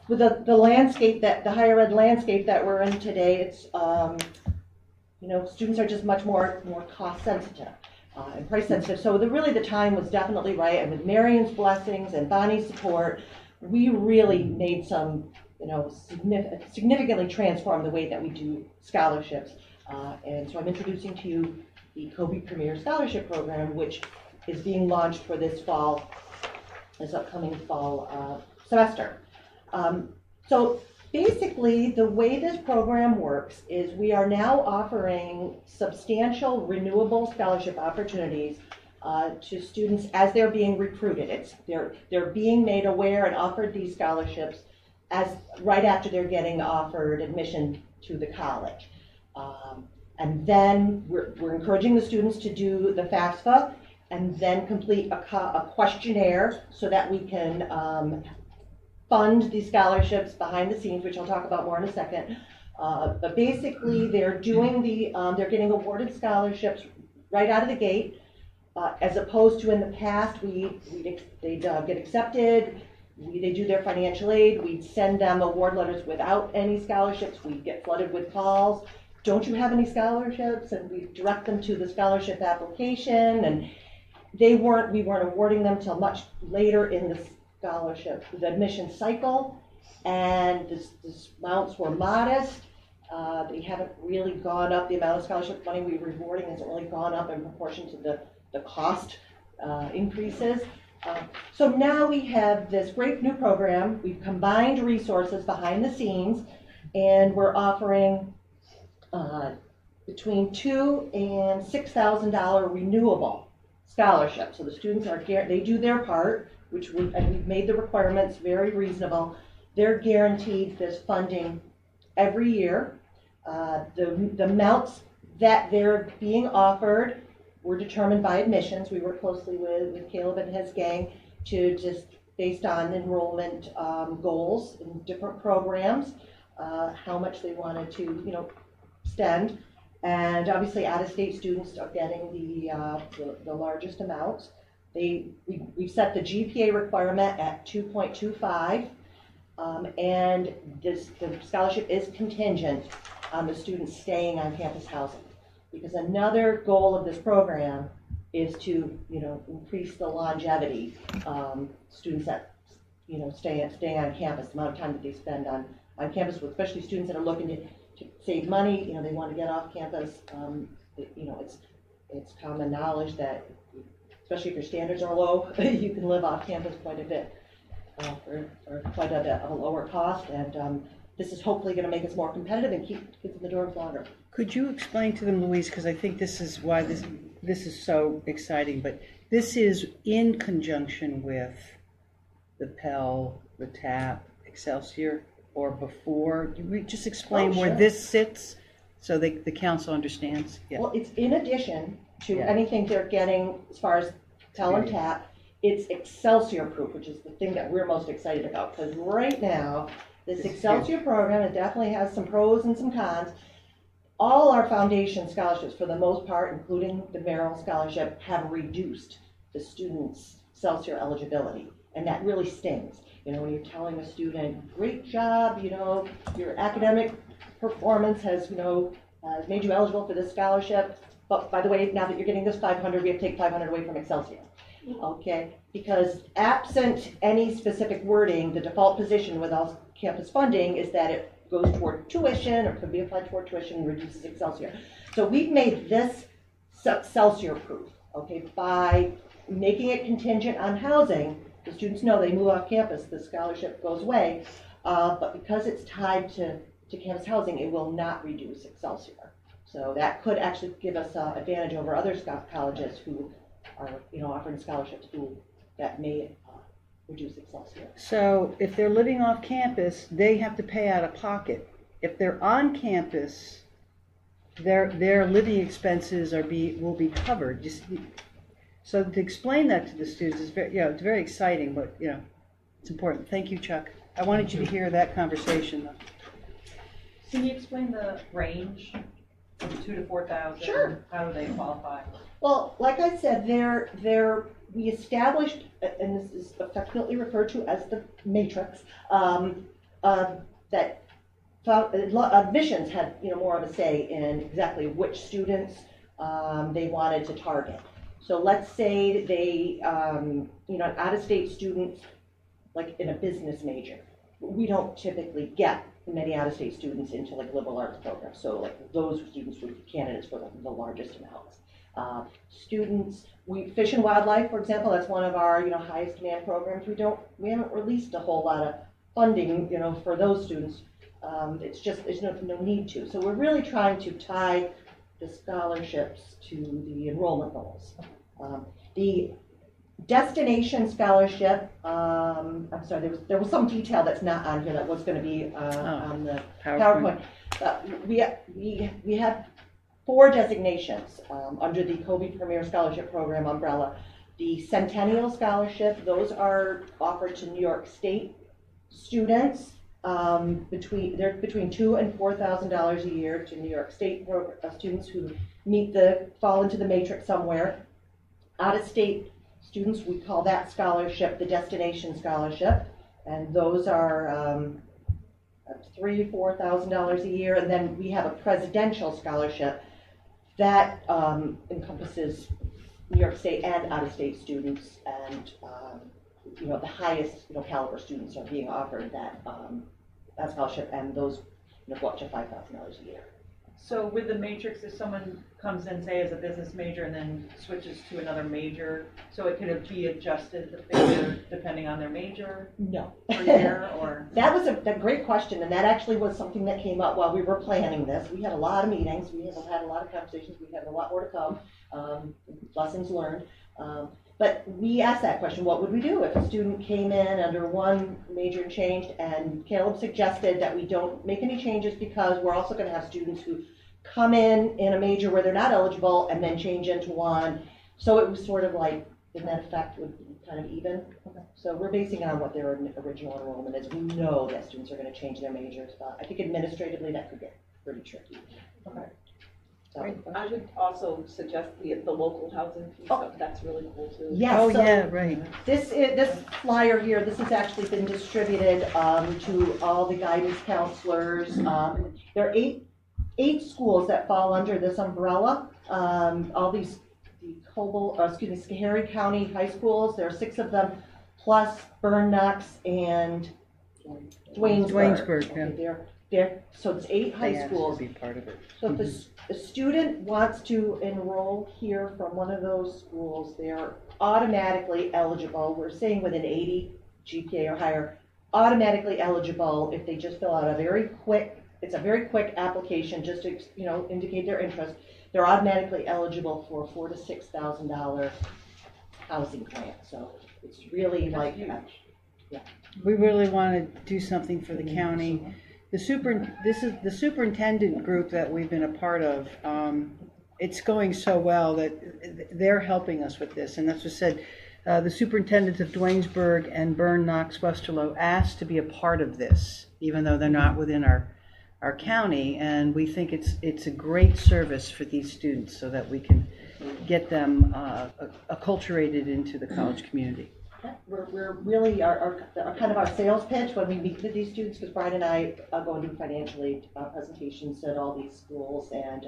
with the landscape the higher ed landscape that we're in today, it's students are just much more cost sensitive and price sensitive. So really the time was definitely right, and with Marion's blessings and Bonnie's support, we really made some significantly transformed the way that we do scholarships. And so I'm introducing to you the Kobe Premier Scholarship Program, which is being launched for this upcoming fall semester. So basically, the way this program works is we are now offering substantial renewable scholarship opportunities to students as they're being recruited. They're being made aware and offered these scholarships right after they're getting offered admission to the college. And then we're encouraging the students to do the FAFSA and then complete a questionnaire so that we can fund these scholarships behind the scenes, which I'll talk about more in a second. But basically, they're getting awarded scholarships right out of the gate, as opposed to in the past, they'd get accepted. They do their financial aid. We'd send them award letters without any scholarships. We'd get flooded with calls. Don't you have any scholarships? And we direct them to the scholarship application. And we weren't awarding them till much later in the admission cycle. And the amounts were modest. They haven't really gone up. The amount of scholarship money we were rewarding hasn't really gone up in proportion to the cost increases. So now we have this great new program. We've combined resources behind the scenes, and we're offering between $2,000 and $6,000 renewable scholarships. So the students they do their part, and we've made the requirements very reasonable. They're guaranteed this funding every year. The amounts that they're being offered were determined by admissions. We work closely with Caleb and his gang to just based on enrollment goals in different programs, how much they wanted to spend. And obviously out-of-state students are getting the largest amounts. We've set the GPA requirement at 2.25, and the scholarship is contingent on the students staying on campus housing. Because another goal of this program is to, increase the longevity, students that, stay on campus, the amount of time that they spend on campus, especially students that are looking to save money, they want to get off campus. It's common knowledge that, especially if your standards are low, you can live off campus quite a bit for quite a lower cost. And this is hopefully going to make us more competitive and keep kids in the dorms longer. Could you explain to them, Louise, because I think this is why this is so exciting, but this is in conjunction with the Pell, the TAP, Excelsior, or before? Can we just explain where this sits so the council understands? Yeah. Well, it's in addition to anything they're getting as far as Pell and TAP. It's Excelsior proof, which is the thing that we're most excited about, because right now, this Excelsior program, it definitely has some pros and some cons. all our foundation scholarships, for the most part, including the Merrill Scholarship, have reduced the student's Excelsior eligibility. And that really stings. You know, when you're telling a student, great job, you know, your academic performance has, you know, made you eligible for this scholarship. But by the way, now that you're getting this 500, we have to take 500 away from Excelsior. Okay? Because absent any specific wording, the default position with all campus funding is that it goes toward tuition, or could be applied toward tuition, and reduces Excelsior. So we've made this Excelsior proof, okay, by making it contingent on housing. The students know they move off campus, the scholarship goes away, but because it's tied to campus housing, it will not reduce Excelsior. So that could actually give us an advantage over other colleges who are, you know, offering scholarships that may reduce Excelsior. So if they're living off campus, they have to pay out of pocket. If they're on campus, their living expenses will be covered. So to explain that to the students is very, it's very exciting, but it's important. Thank you, Chuck. I wanted you to hear that conversation, though. Can you explain the range from 2,000 to 4,000? Sure. How do they qualify? Well, like I said, we established, and this is affectionately referred to as the matrix, that admissions had more of a say in exactly which students they wanted to target. So let's say they, out-of-state students, like in a business major, we don't typically get many out-of-state students into like liberal arts programs. So like those students would be candidates for the largest amounts. Students, fish and wildlife, for example, that's one of our highest demand programs. We haven't released a whole lot of funding for those students. It's just there's no need to. So we're really trying to tie the scholarships to the enrollment goals. The destination scholarship, I'm sorry, there was some detail that's not on here that was going to be on the PowerPoint. We have 4 designations under the Kobe Premier Scholarship Program umbrella. The Centennial Scholarship, those are offered to New York State students. They're between $2,000 and $4,000 a year to New York State students who fall into the matrix somewhere. Out-of-state students, we call that scholarship the Destination Scholarship, and those are $3,000 to $4,000 a year. And then we have a Presidential Scholarship that encompasses New York State and out-of-state students, and the highest caliber students are being offered that scholarship, and those go up to $5,000 a year. So with the matrix, if someone comes in, say, as a business major and then switches to another major, so it could be adjusted, the figure, depending on their major? No. Per year, or? That was a great question, and that actually was something that came up while we were planning this. We had a lot of meetings. We have had a lot of conversations. We have a lot more to come, lessons learned. But we asked that question, what would we do if a student came in under one major and changed? And Caleb suggested that we don't make any changes because we're also going to have students who come in a major where they're not eligible and then change into one. So it was sort of like the net effect would be kind of even. Okay. So we're basing it on what their original enrollment is. We know that students are going to change their majors, but I think administratively that could get pretty tricky. Okay. So, I would also suggest the local housing piece. That's really cool too. Yes, yeah, right. This flyer here, this has actually been distributed to all the guidance counselors. There are eight schools that fall under this umbrella. All these Schoharie County high schools. There are 6 of them, plus Bern, Knox, and Duanesburg. Okay, so it's 8 high schools. Be part of it. So if a student wants to enroll here from one of those schools, they are automatically eligible. We're saying with an 80 GPA or higher, automatically eligible if they just fill out a very quick application just to indicate their interest. They're automatically eligible for $4,000 to $6,000 housing grant. So it's really like yeah. We really want to do something for the county. This is the superintendent group that we've been a part of. It's going so well that they're helping us with this, and that's what said. The superintendents of Duanesburg and Bern, Knox, Westerlo asked to be a part of this, even though they're not within our our county, and we think it's a great service for these students so that we can get them acculturated into the college community. We're really our kind of our sales pitch when we meet with these students, because Brian and I go and do financial aid presentations at all these schools, and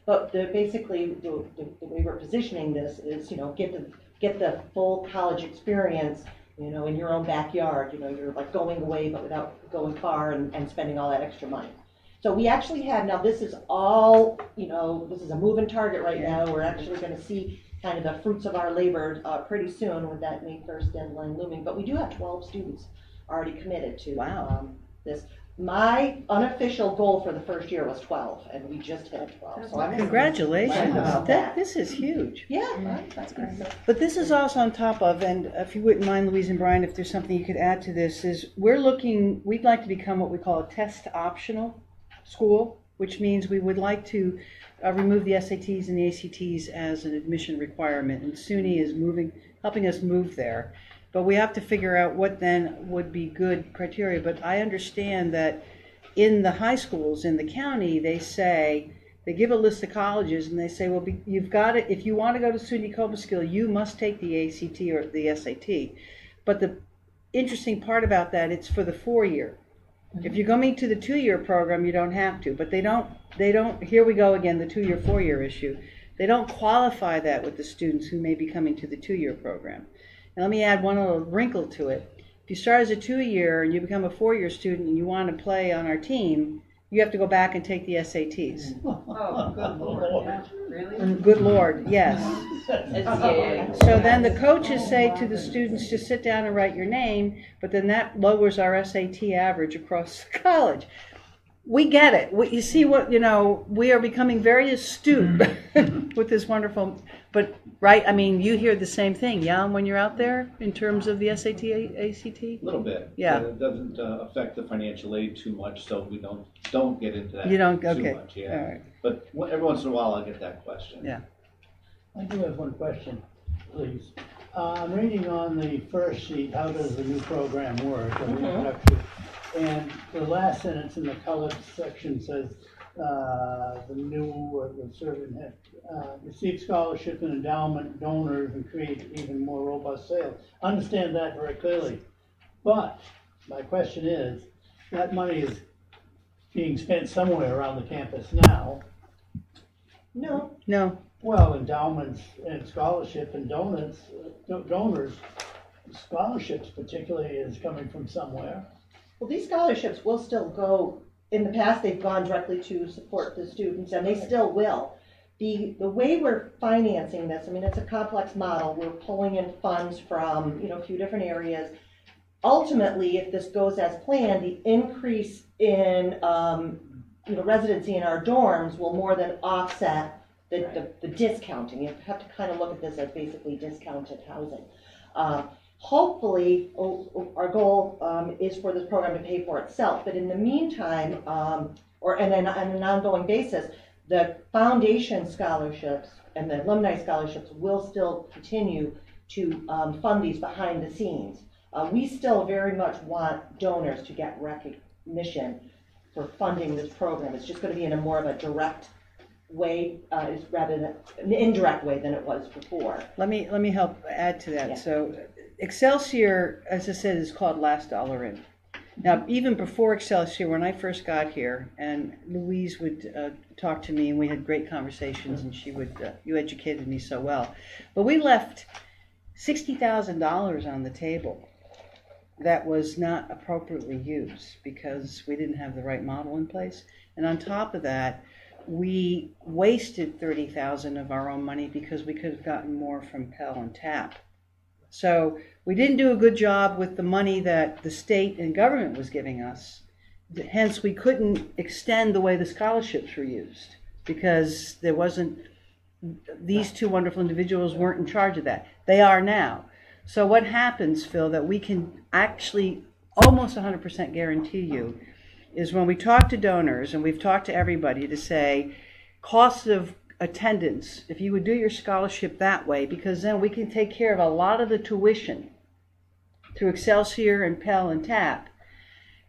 but basically the way we're positioning this is, get the full college experience, in your own backyard. You're like going away but without going far and spending all that extra money. So we actually have, now this is all, this is a moving target right now. We're actually going to see kind of the fruits of our labor pretty soon with that May 1st deadline looming. But we do have 12 students already committed to this. My unofficial goal for the first year was 12, and we just hit 12. So Congratulations. This is huge. Yeah, that's great. But this is also on top of, and if you wouldn't mind, Louise and Brian, if there's something you could add to this, is we'd like to become what we call a test optional school, which means we would like to remove the SATs and the ACTs as an admission requirement, and SUNY is helping us move there. But we have to figure out what then would be good criteria. But I understand that in the high schools in the county, they give a list of colleges and they say, well, you've got to, if you want to go to SUNY Cobleskill, you must take the ACT or the SAT. But the interesting part about that, it's for the 4-year. If you're going to the 2-year program, you don't have to. But they don't, here we go again, the 2-year, 4-year issue. They don't qualify that with the students who may be coming to the 2-year program. Now let me add one little wrinkle to it. If you start as a 2-year and you become a 4-year student and you want to play on our team, you have to go back and take the SATs. Oh, good Lord. Yeah. Really? Good Lord, yes. So then the coaches say to the students, just sit down and write your name, but then that lowers our SAT average across the college. We get it. You see what, we are becoming very astute with this wonderful, but, right, I mean, you hear the same thing, yeah, when you're out there in terms of the SAT, ACT? A little bit. Yeah. But it doesn't affect the financial aid too much, so we don't get into that You don't, too okay. much. Yeah. All right. But every once in a while I'll get that question. Yeah. I do have one question, please. I'm reading on the first sheet, how does the new program work? And the last sentence in the colored section says, the servant had received scholarship and endowment donors and create even more robust sales. Understand that very clearly. But my question is, that money is being spent somewhere around the campus now. No. Well, endowments and scholarship and donors, scholarships particularly is coming from somewhere. Well, these scholarships will still go, in the past they've gone directly to support the students, and they still will. The way we're financing this, I mean, it's a complex model. We're pulling in funds from, a few different areas. Ultimately, if this goes as planned, the increase in, residency in our dorms will more than offset the discounting. You have to kind of look at this as basically discounted housing. Hopefully, our goal is for this program to pay for itself. But in the meantime, on an ongoing basis, the foundation scholarships and the alumni scholarships will still continue to fund these behind the scenes. We still very much want donors to get recognition for funding this program. It's just going to be in a more of a direct way, rather than an indirect way than it was before. Let me help add to that. Yeah. So Excelsior, as I said, is called last dollar in. Now, even before Excelsior, when I first got here, and Louise would talk to me, and we had great conversations, and she would, you educated me so well. But we left $60,000 on the table that was not appropriately used because we didn't have the right model in place. And on top of that, we wasted $30,000 of our own money because we could have gotten more from Pell and TAP. So we didn't do a good job with the money that the state and government was giving us. Hence, we couldn't extend the way the scholarships were used because there wasn't, these two wonderful individuals weren't in charge of that. They are now. So what happens, Phil, that we can actually almost 100% guarantee you is when we talk to donors, and we've talked to everybody to say, cost of attendance, if you would do your scholarship that way, because then we can take care of a lot of the tuition through Excelsior and Pell and TAP.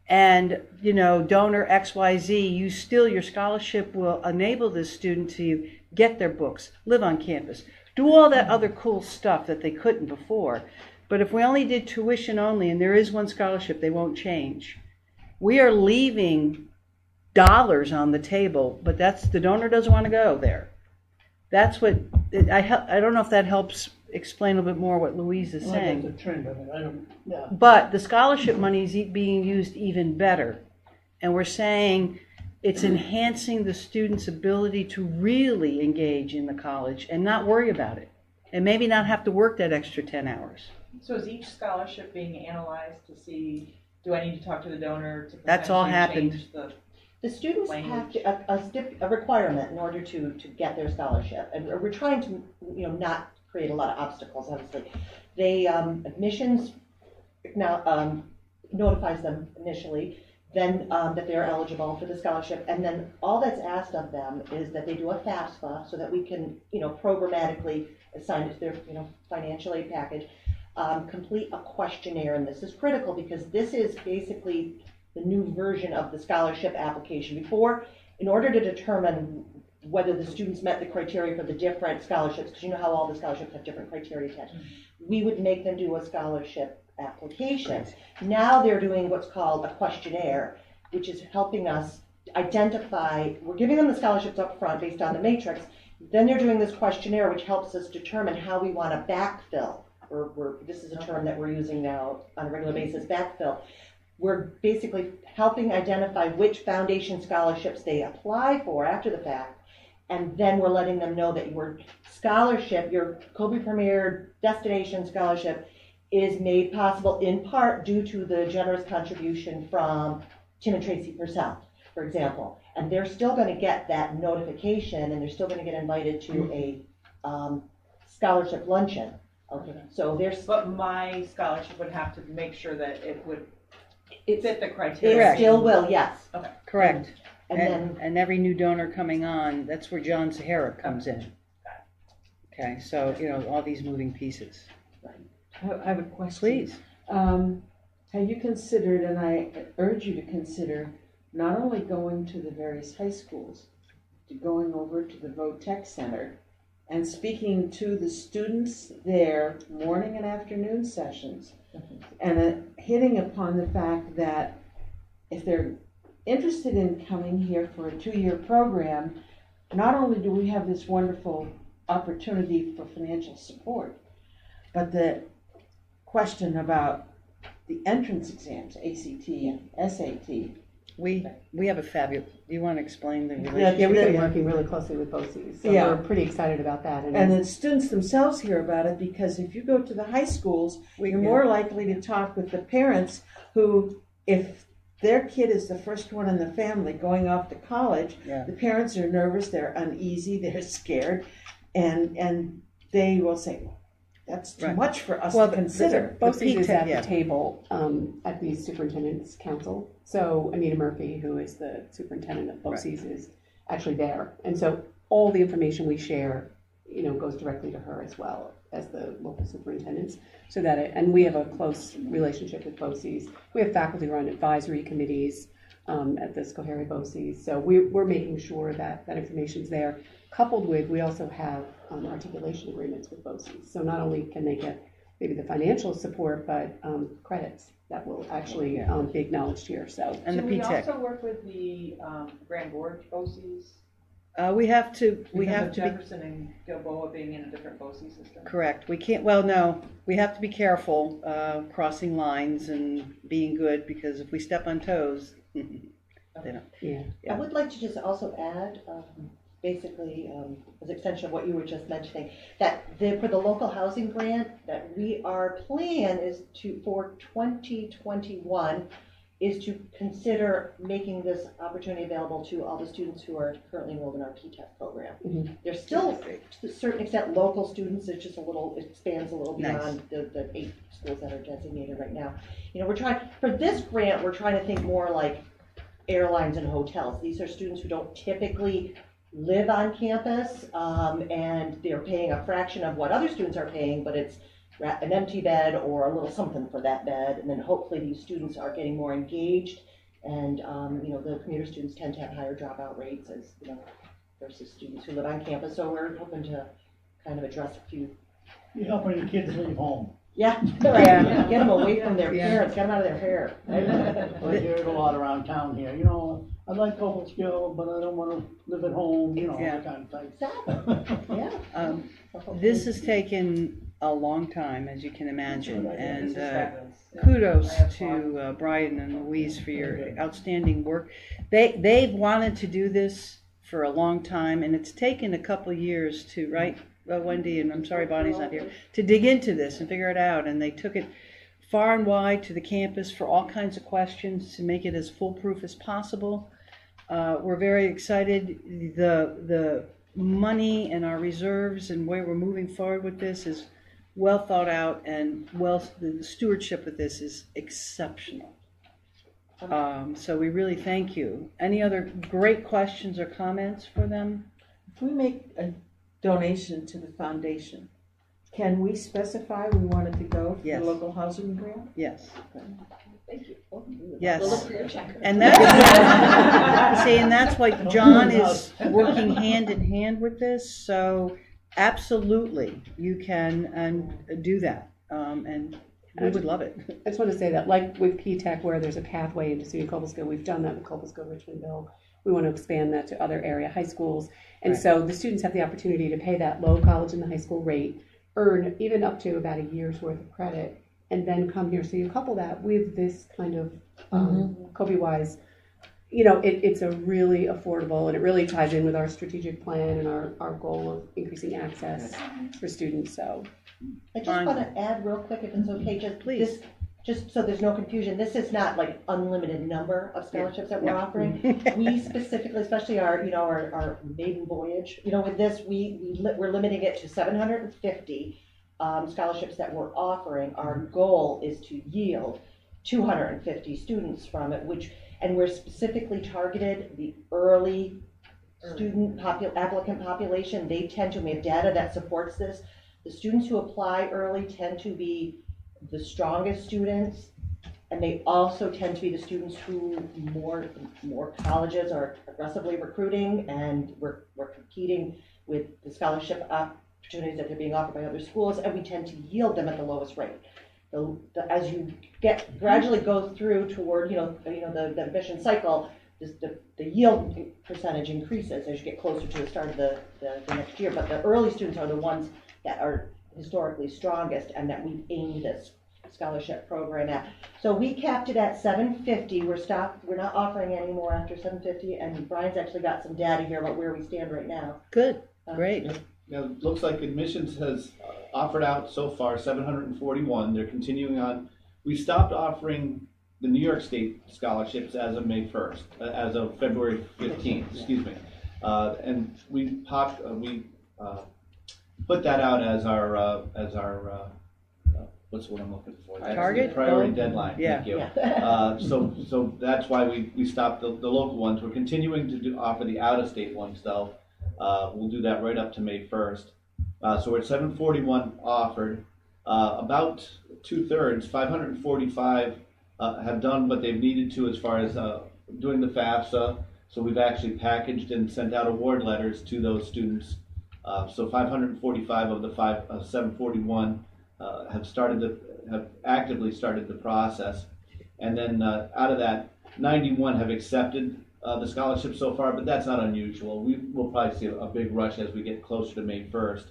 and, donor XYZ, your scholarship will enable this student to get their books, live on campus, do all that other cool stuff that they couldn't before. But if we only did tuition only, and there is one scholarship, they won't change. We are leaving dollars on the table, but the donor doesn't want to go there. That's what, I don't know if that helps explain a little bit more what Louise is saying. That's a trend of it, yeah. But the scholarship money is being used even better. And we're saying it's enhancing the student's ability to really engage in the college and not worry about it. And maybe not have to work that extra 10 hours. So is each scholarship being analyzed to see, do I need to talk to the donor to That's all potentially happened. change The students language? have a requirement in order to get their scholarship, and we're trying to, not create a lot of obstacles, obviously. They, admissions now notifies them initially, then that they're eligible for the scholarship, and then all that's asked of them is that they do a FAFSA so that we can, programmatically assign it to their, financial aid package, complete a questionnaire, and this is critical because this is basically the new version of the scholarship application. Before, in order to determine whether the students met the criteria for the different scholarships, because you know how all the scholarships have different criteria attached, we would make them do a scholarship application. Now they're doing what's called a questionnaire, which is helping us identify, we're giving them the scholarships up front based on the matrix, then they're doing this questionnaire which helps us determine how we want to backfill. This is a term that we're using now on a regular basis, backfill. We're basically helping identify which foundation scholarships they apply for after the fact, and then we're letting them know that your scholarship, your Kobe Premier Destination Scholarship, is made possible in part due to the generous contribution from Tim and Tracy Purcell, for example. And they're still going to get that notification, and they're still going to get invited to a scholarship luncheon. Okay, so there's. But my scholarship would have to make sure that it would fit the criteria. It still will, yes. Okay. Correct. And and every new donor coming on, that's where John Sahara comes in. Okay, so, all these moving pieces. I have a question. Please. Have you considered, and I urge you to consider, not only going to the various high schools, to going over to the Vote Tech Center and speaking to the students there, morning and afternoon sessions, and hitting upon the fact that if they're interested in coming here for a 2-year program, not only do we have this wonderful opportunity for financial support, but the question about the entrance exams, ACT and SAT. We have a fabulous, do you want to explain the relationship? Yeah, we've been working really closely with BOCES, so we're pretty excited about that. And the students themselves hear about it because if you go to the high schools, you're more likely to talk with the parents who, if their kid is the first one in the family going off to college, the parents are nervous, they're uneasy, they're scared, and they will say, that's too much for us to consider. BOCES is at the table at the Superintendent's Council. So Anita Murphy, who is the superintendent of BOCES, is actually there. And so all the information we share, goes directly to her as well as the local superintendents. So that and we have a close relationship with BOCES. We have faculty run advisory committees at the Schoharie BOCES. So we're making sure that that information's there. Coupled with, we also have articulation agreements with BOCES. So not only can they get maybe the financial support, but credits that will actually be acknowledged here. So and the we PTEC. also work with the Grand Gorge BOCES? We have to Jefferson and Gilboa being in a different BOCES system. Correct. We can't. Well, no. We have to be careful crossing lines and being good because if we step on toes, they don't. Yeah. I would like to just also add, basically, as an extension of what you were just mentioning, that for the local housing grant, that our plan is for 2021 is to consider making this opportunity available to all the students who are currently enrolled in our PTEC program. They're still, to a certain extent, local students. It's just it expands a little beyond the 8 schools that are designated right now. We're trying, for this grant, we're trying to think more like airlines and hotels. These are students who don't typically live on campus, and they're paying a fraction of what other students are paying, but it's an empty bed or a little something for that bed, and then hopefully these students are getting more engaged And, the commuter students tend to have higher dropout rates as, versus students who live on campus. So we're hoping to kind of address a few. You're helping the kids leave home. Yeah, right. Yeah. Get them away from their Yeah. parents, get them out of their hair. I hear it a lot around town here, I like Cobleskill, but I don't wanna live at home, Yeah. that kind of thing. Exactly, yeah. This has taken a long time, as you can imagine, and This is fabulous. Yeah. kudos I applaud. to Brian and Louise for your outstanding work. They've wanted to do this for a long time, and it's taken a couple years to, right, Wendy, and I'm sorry Bonnie's not here, to dig into this and figure it out, and they took it far and wide to the campus for all kinds of questions to make it as foolproof as possible. We're very excited. The money and our reserves and where we're moving forward with this is well thought out, and the stewardship with this is exceptional. So we really thank you. Any other great questions or comments for them? If we make a donation to the foundation, can we specify we want it to go to Yes. the local housing grant? Yes. Thank you. Yes. We'll look for your check. And that's see, and that's what John is working hand in hand with this. So absolutely, you can do that, and we would love it. I just want to say that, like with P-TECH, where there's a pathway into SUNY Cobleskill, we've done that with Cobleskill Richmondville. We want to expand that to other area high schools. And Right. so the students have the opportunity to pay that low college and the high school rate, earn even up to about a year's worth of credit, and then come here. So you couple that with this kind of Kobe-wise, it's a really affordable, and it really ties in with our strategic plan and our goal of increasing access for students. So I just want to add real quick, if it's okay, Please. Just so there's no confusion, this is not like unlimited number of scholarships that we're offering. We specifically, especially our maiden voyage, with this, we're limiting it to 750 scholarships that we're offering. Our goal is to yield 250 students from it, and we're specifically targeted the early student applicant population. They tend to, we have data that supports this. The students who apply early tend to be the strongest students, and they also tend to be the students who more colleges are aggressively recruiting, and we're competing with the scholarship opportunities that they're being offered by other schools, and we tend to yield them at the lowest rate. As you gradually go through toward the admission cycle, the yield percentage increases as you get closer to the start of the next year. But the early students are the ones that are historically strongest and that we've aimed this scholarship program at. So we capped it at 750. We're not offering any more after 750. And Brian's actually got some data here about where we stand right now. Good, great. Now, it looks like admissions has offered out so far 741. They're continuing on. We stopped offering the New York State scholarships as of May 1st, as of February 15th, excuse me. And we put that out as our what's what I'm looking for? Target? Priority deadline. Yeah. Thank you. So that's why we stopped the local ones. We're continuing to offer the out-of-state ones though. We'll do that right up to May 1st. So we're at 741 offered. About 2/3, 545 have done what they've needed to as far as doing the FAFSA. So we've actually packaged and sent out award letters to those students. So 545 of the 741 have actively started the process, and then out of that, 91 have accepted the scholarship so far, but that's not unusual. We'll probably see a big rush as we get closer to May 1st,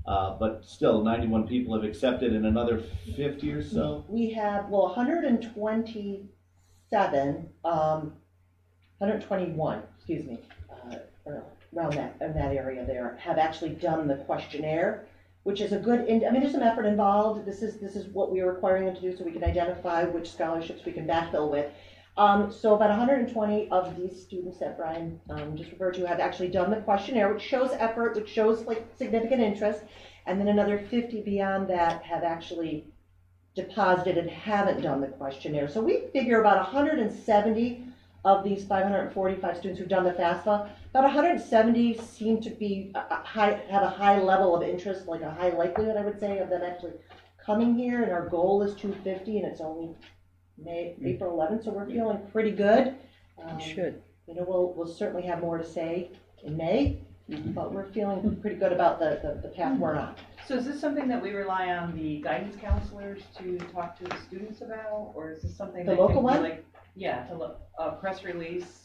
but still 91 people have accepted, and another 50 or so. We have 121, excuse me, around that area there have actually done the questionnaire, which is a good. There's some effort involved. This is what we are requiring them to do, so we can identify which scholarships we can backfill with. So about 120 of these students that Brian just referred to have actually done the questionnaire, which shows effort, which shows significant interest, and then another 50 beyond that have actually deposited and haven't done the questionnaire. So we figure about 170 of these 545 students who've done the FAFSA, about 170 seem to be have a high level of interest, like a high likelihood, I would say, of them actually coming here. And our goal is 250, and it's only April 11th, so we're feeling pretty good. Should. You know, we'll certainly have more to say in May, but we're feeling pretty good about the path we're on. So is this something that we rely on the guidance counselors to talk to the students about, or is this something The that local can be one? like, a press release,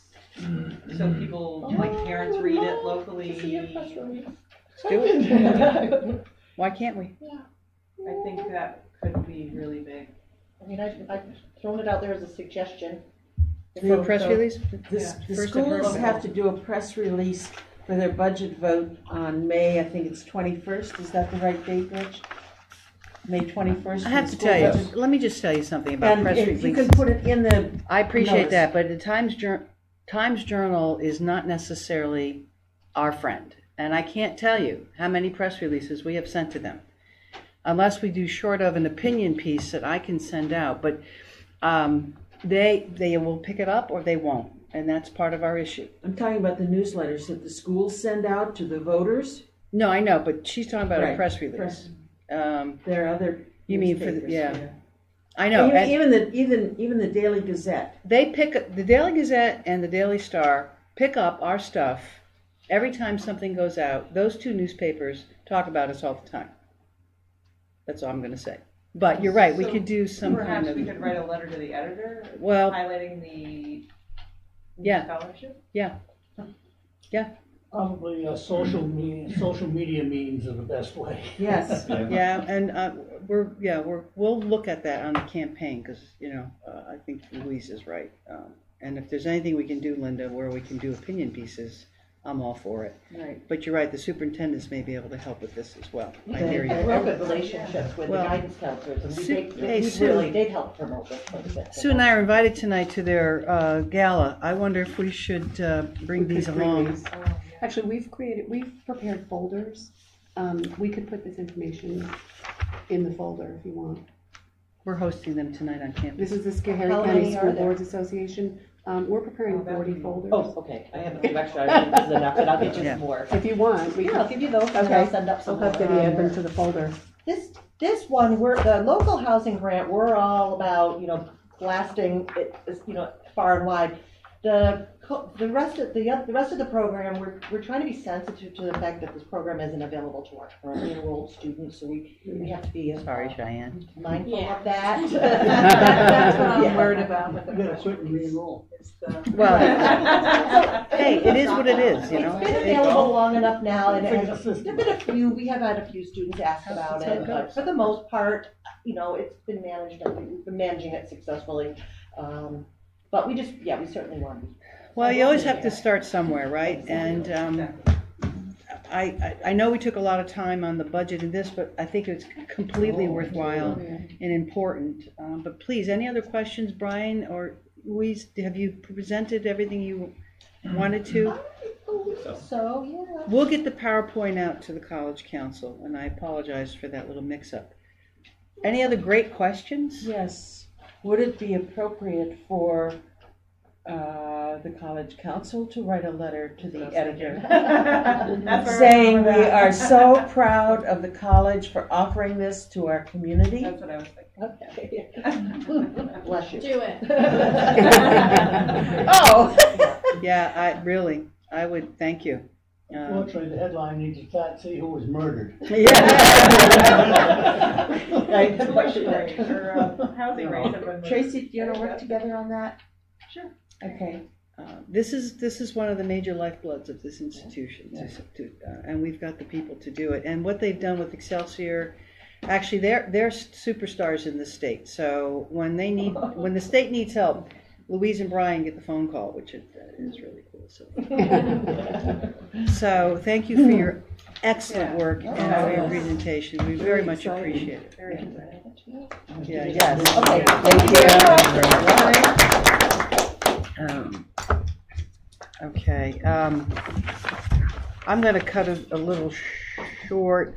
so people, like parents read it locally? Do it. Why can't we? I think that could be really big. I mean, I've thrown it out there as a suggestion. For a press release? The First I've heard schools of it. have to do a press release for their budget vote on May, I think it's 21st. Is that the right date, Rich? May 21st. I have to tell you, let me just tell you something about And press if releases. you can put it in the I appreciate notice. that, but the Times Journal is not necessarily our friend. And I can't tell you how many press releases we have sent to them. Unless we do short of an opinion piece that I can send out. But they will pick it up or they won't. And that's part of our issue. I'm talking about the newsletters that the schools send out to the voters. No, I know, but she's talking about a Right. press release. There are other You mean for the, newspapers, yeah. I know. Even the Daily Gazette. They pick up, the Daily Gazette and the Daily Star pick up our stuff every time something goes out. Those two newspapers talk about us all the time. That's all I'm going to say. But you're right, we So could do some kind perhaps of. we could write a letter to the editor, Well, highlighting the yeah. scholarship? Yeah. Probably social media means are the best way. Yes. Yeah, and we'll look at that on the campaign because I think Louise is right. And if there's anything we can do, Linda, where we can do opinion pieces, I'm all for it. Right. But you're right, the superintendents may be able to help with this as well. I And hear you. real good relationships with Well, the guidance counselors, and Sue- they'd help promote this quite a bit. Sue and I are invited tonight to their gala. I wonder if we should bring these along. Actually, we've prepared folders. We could put this information in the folder if you want. We're hosting them tonight on campus. This is the Schoharie How County many are School there? Boards Association. We're preparing 40 folders. Oh, okay, I have a few extra, I think this is enough, but I'll get you Yeah. some more. If you want, we Yeah, can. I'll give you those, and Okay. I'll send up some We'll have more. Vivi add them to the folder. This one, the local housing grant, we're all about, blasting it, far and wide. The rest of the program, we're trying to be sensitive to the fact that this program isn't available to our currently enrolled students, so we have to be Sorry, Cheyenne. mindful Yeah. of that. That's what I'm Yeah. worried about with the You gotta quit and re-enroll. Well, hey, it is what it is, you know. It's been available long enough now, and we have had a few students ask about it, but for the most part, it's been managed, I think we've been managing it successfully. But we certainly want to. Well, you always have to start somewhere, right? And I know we took a lot of time on the budget in this, but I think it's completely worthwhile and important. But please, any other questions, Brian or Louise? Have you presented everything you wanted to? So, yeah. We'll get the PowerPoint out to the College Council, and I apologize for that little mix-up. Any other great questions? Yes. Would it be appropriate for the College Council to write a letter to the editor saying we are so proud of the college for offering this to our community? That's what I was thinking. Okay. Bless you. Do it. Oh! Yeah, I would thank you. Unfortunately, the headline needs to see who was murdered. Right, the question Or housing rates have been. Tracy, do you want to work together on that? Sure. Okay. This is one of the major lifebloods of this institution, and we've got the people to do it. And what they've done with Excelsior, actually, they're superstars in the state. So when the state needs help, Louise and Brian get the phone call, which is really cool. So thank you for your excellent work and for your presentation. We very much appreciate it. Very exciting. Yeah, yes. Okay. Thank you. Okay. I'm going to cut a little short.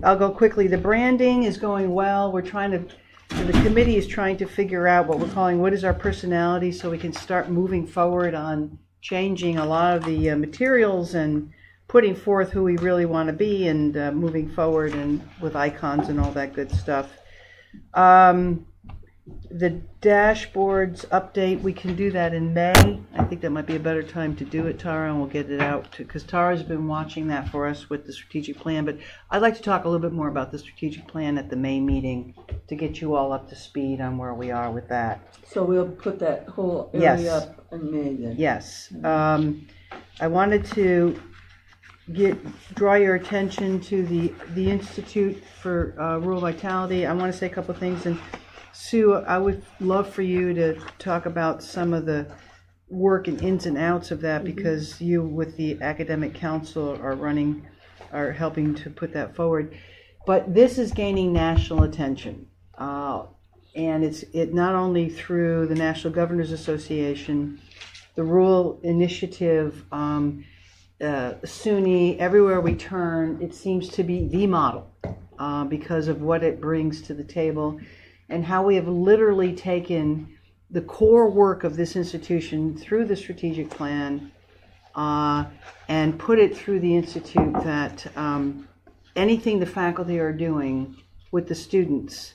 I'll go quickly. The branding is going well. The committee is trying to figure out what we're calling what is our personality, so we can start moving forward on changing a lot of the materials and putting forth who we really want to be and moving forward and with icons and all that good stuff. the dashboards update, we can do that in May. I think that might be a better time to do it, Tara, and we'll get it out because Tara's been watching that for us with the strategic plan. But I'd like to talk a little bit more about the strategic plan at the May meeting to get you all up to speed on where we are with that. So we'll put that whole area up in May then? Yes. I wanted to draw your attention to the Institute for Rural Vitality. I want to say a couple of things. And Sue, I would love for you to talk about some of the work and ins and outs of that because you, with the Academic Council, are helping to put that forward. But this is gaining national attention. And it's not only through the National Governors Association, the Rural Initiative, SUNY, everywhere we turn, it seems to be the model because of what it brings to the table and how we have literally taken the core work of this institution through the strategic plan and put it through the institute that anything the faculty are doing with the students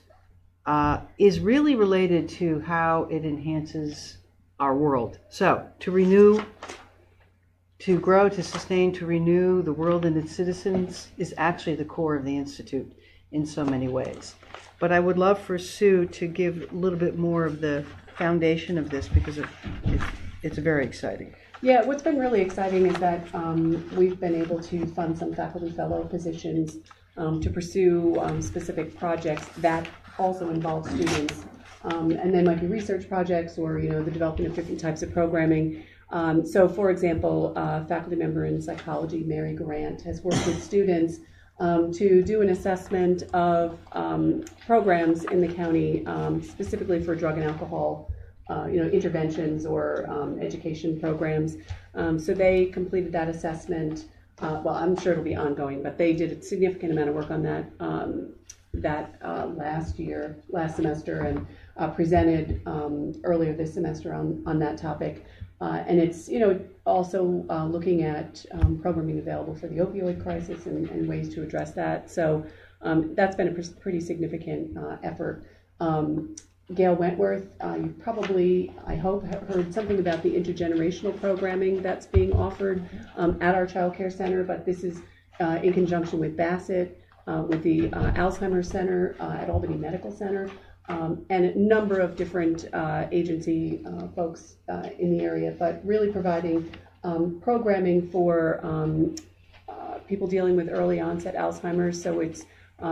is really related to how it enhances our world. So to renew, to grow, to sustain, to renew the world and its citizens is actually the core of the Institute in so many ways. But I would love for Sue to give a little bit more of the foundation of this because it's very exciting. Yeah, what's been really exciting is that we've been able to fund some faculty fellow positions to pursue specific projects that also involve students. And they might be research projects or, the development of different types of programming. So, for example, a faculty member in psychology, Mary Grant, has worked with students to do an assessment of programs in the county specifically for drug and alcohol interventions or education programs. So they completed that assessment. Well, I'm sure it'll be ongoing, but they did a significant amount of work on that last semester, and presented earlier this semester on that topic. And it's also looking at programming available for the opioid crisis and ways to address that. So that's been a pretty significant effort. Gail Wentworth, you probably, I hope, have heard something about the intergenerational programming that's being offered at our child care center, but this is in conjunction with Bassett, with the Alzheimer's Center at Albany Medical Center, and a number of different agency folks in the area, but really providing programming for people dealing with early onset Alzheimer's. So it's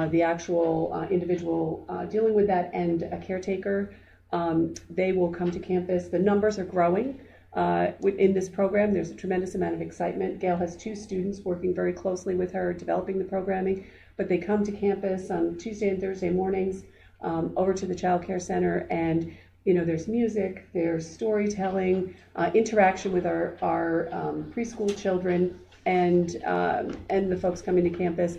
the actual individual dealing with that and a caretaker. They will come to campus. The numbers are growing in this program. There's a tremendous amount of excitement. Gail has 2 students working very closely with her, developing the programming, but they come to campus on Tuesday and Thursday mornings over to the child care center, and there's music, there's storytelling, interaction with our preschool children and the folks coming to campus.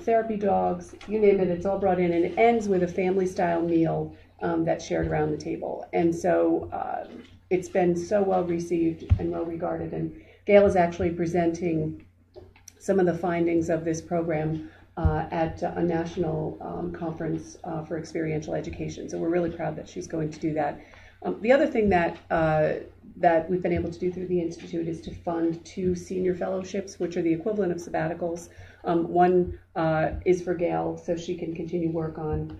Therapy dogs, you name it, it's all brought in, and it ends with a family-style meal that's shared around the table. And so it's been so well received and well regarded. And Gail is actually presenting some of the findings of this program at a national conference for experiential education. So we're really proud that she's going to do that. The other thing that we've been able to do through the Institute is to fund 2 senior fellowships, which are the equivalent of sabbaticals. One is for Gail, so she can continue work on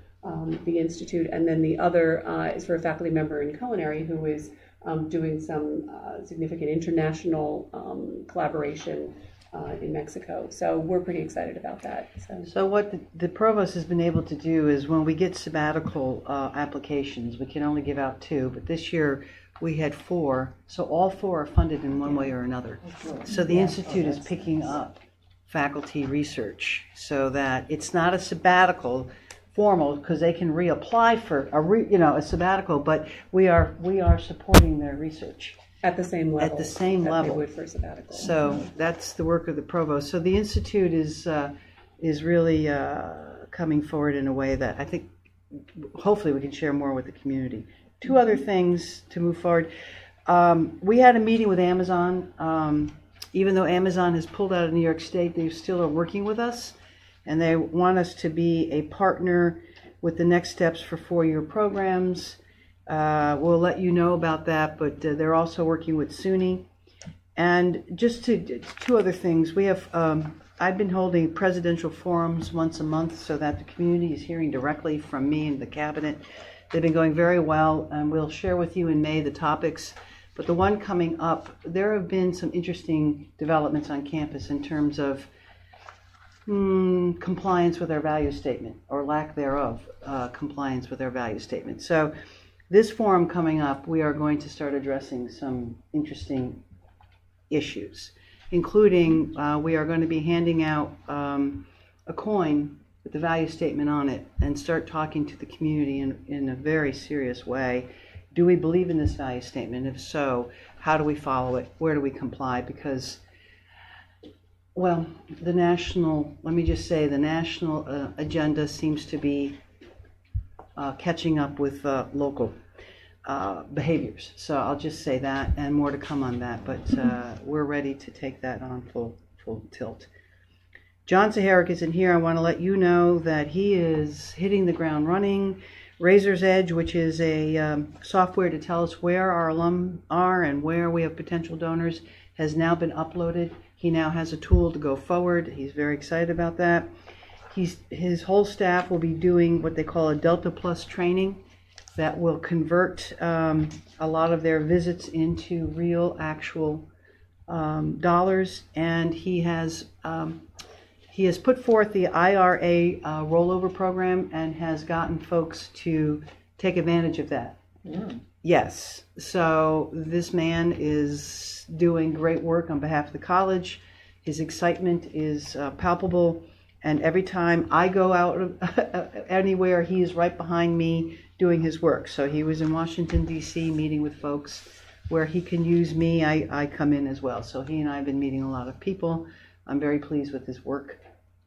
the Institute, and then the other is for a faculty member in culinary who is doing some significant international collaboration in Mexico. So we're pretty excited about that. So what the provost has been able to do is when we get sabbatical applications, we can only give out 2, but this year we had 4, so all 4 are funded in one way or another. So the Institute is picking up faculty research so that it's not a sabbatical formal because they can reapply for a sabbatical, but we are supporting their research. At the same level. At the same level. They would for sabbatical. So that's the work of the provost. So the Institute is really coming forward in a way that I think hopefully we can share more with the community. 2 other things to move forward. We had a meeting with Amazon. Even though Amazon has pulled out of New York State, they still are working with us, and they want us to be a partner with the next steps for 4-year programs. We'll let you know about that, but they're also working with SUNY. And just two other things. We have, I've been holding presidential forums once a month so that the community is hearing directly from me and the cabinet. They've been going very well, and we'll share with you in May the topics. But the one coming up, there have been some interesting developments on campus in terms of compliance with our value statement, or lack thereof, compliance with our value statement. So this forum coming up, we are going to start addressing some interesting issues, including we are going to be handing out a coin with the value statement on it and start talking to the community in a very serious way. Do we believe in this value statement? If so, how do we follow it? Where do we comply? Because, well, the national, let me just say, the national agenda seems to be catching up with local behaviors. So I'll just say that, and more to come on that, but we're ready to take that on full tilt. John Zaharik isn't here. I want to let you know that he is hitting the ground running. Razor's Edge, which is a software to tell us where our alum are and where we have potential donors, has now been uploaded. He now has a tool to go forward. He's very excited about that. His whole staff will be doing what they call a Delta Plus training that will convert a lot of their visits into real, actual dollars. And he has put forth the IRA rollover program and has gotten folks to take advantage of that. Yeah. Yes. So this man is doing great work on behalf of the college. His excitement is palpable. And every time I go out anywhere, he is right behind me doing his work. So he was in Washington, D.C., meeting with folks. Where he can use me, I come in as well. So he and I have been meeting a lot of people. I'm very pleased with his work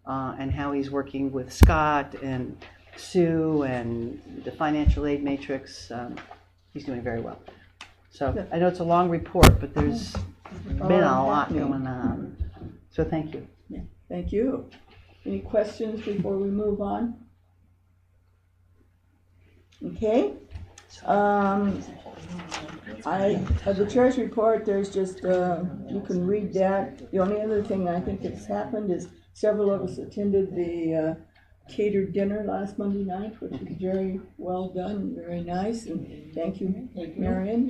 and how he's working with Scott and Sue and the financial aid matrix. He's doing very well. So I know it's a long report, but there's been a lot going on. So thank you. Yeah, thank you. Any questions before we move on? Okay. The chair's report, there's just, you can read that. The only other thing I think that's happened is several of us attended the catered dinner last Monday night, which was very well done, very nice, and thank you, Marion,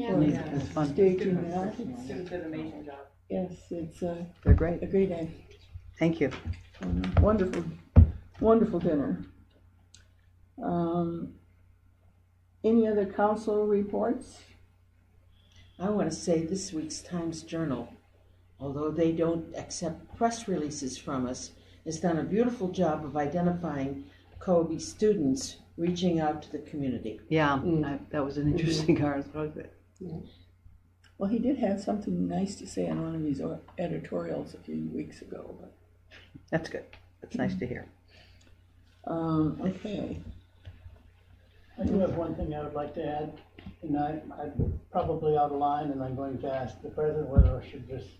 for staging that. Students did an amazing job. Yes, it's they're great. A great day. Thank you. Wonderful, wonderful dinner. Any other council reports? I want to say this week's Times Journal, although they don't accept press releases from us, has done a beautiful job of identifying Kobe students reaching out to the community. Yeah, that was an interesting article. Yeah. Well, he did have something nice to say on one of his editorials a few weeks ago. But that's good. That's nice to hear. Okay. I do have one thing I would like to add, and I'm probably out of line, and I'm going to ask the president whether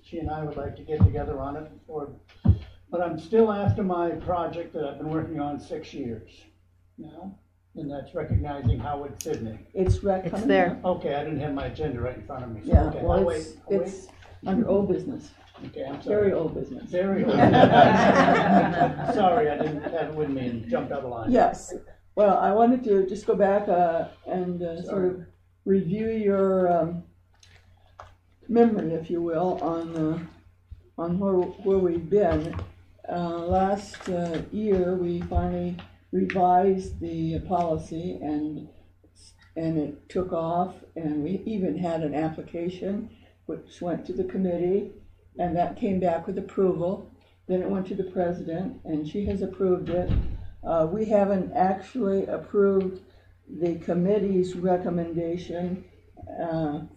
she and I would like to get together on it, but I'm still after my project that I've been working on 6 years now, and that's recognizing Howard Sidney. It's there. Okay, I didn't have my agenda right in front of me. So Yeah, okay, well, it's under old business. Okay, I'm sorry. Very old business. Very old business. Sorry, I didn't have it with me and jumped out of line. Yes. Well, I wanted to just go back and sort of review your memory, if you will, on where we've been. Last year, we finally revised the policy, and it took off, and we even had an application which went to the committee, and that came back with approval. Then it went to the president, and she has approved it. We haven't actually approved the committee's recommendation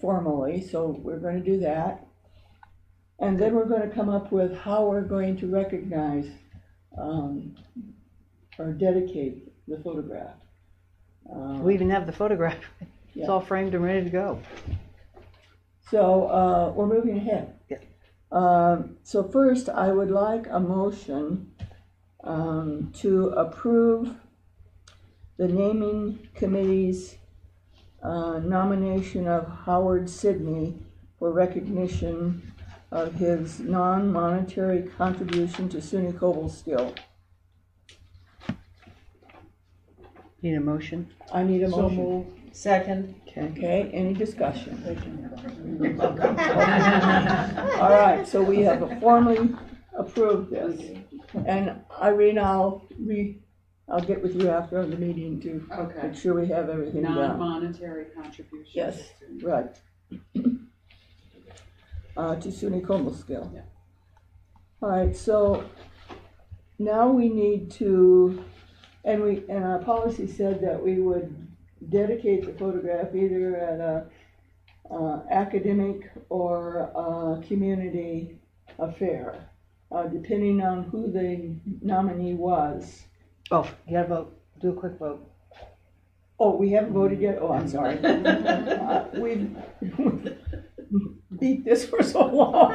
formally, so we're going to do that. And then we're going to come up with how we're going to recognize or dedicate the photograph. We even have the photograph. It's Yeah. all framed and ready to go. So we're moving ahead. Yeah. So first, I would like a motion to approve the naming committee's nomination of Howard Sidney for recognition of his non-monetary contribution to SUNY Cobleskill. Need a motion? I need a So motion. moved. Second. Okay, any discussion? All right, so we have formally approved this. And Irene, I'll get with you after the meeting to make sure we have everything done. Non-monetary contribution. Yes, right. To SUNY Cobleskill. Yeah. All right, so now we need to, and our policy said that we would dedicate the photograph either at a academic or a community affair, depending on who the nominee was. Oh, you gotta vote. Do a quick vote. Oh, we haven't voted yet? Oh, I'm sorry. We've beat this for so long.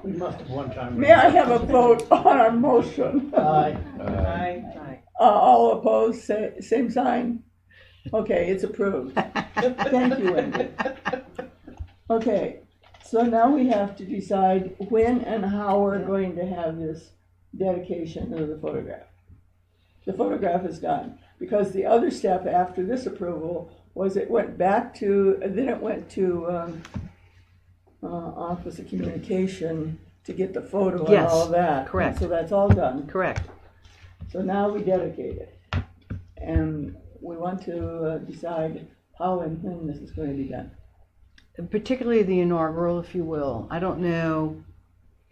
We must have one time. May I have a vote on our motion? Aye. Aye. All opposed, same sign? Okay, it's approved. Thank you, Wendy. Okay, so now we have to decide when and how we're going to have this dedication of the photograph. The photograph is done, because the other step after this approval was it went back to, then it went to Office of Communication to get the photo and all of that. Correct. So that's all done. Correct. So now we dedicate it. And we want to decide how and when this is going to be done. Particularly the inaugural, if you will. I don't know,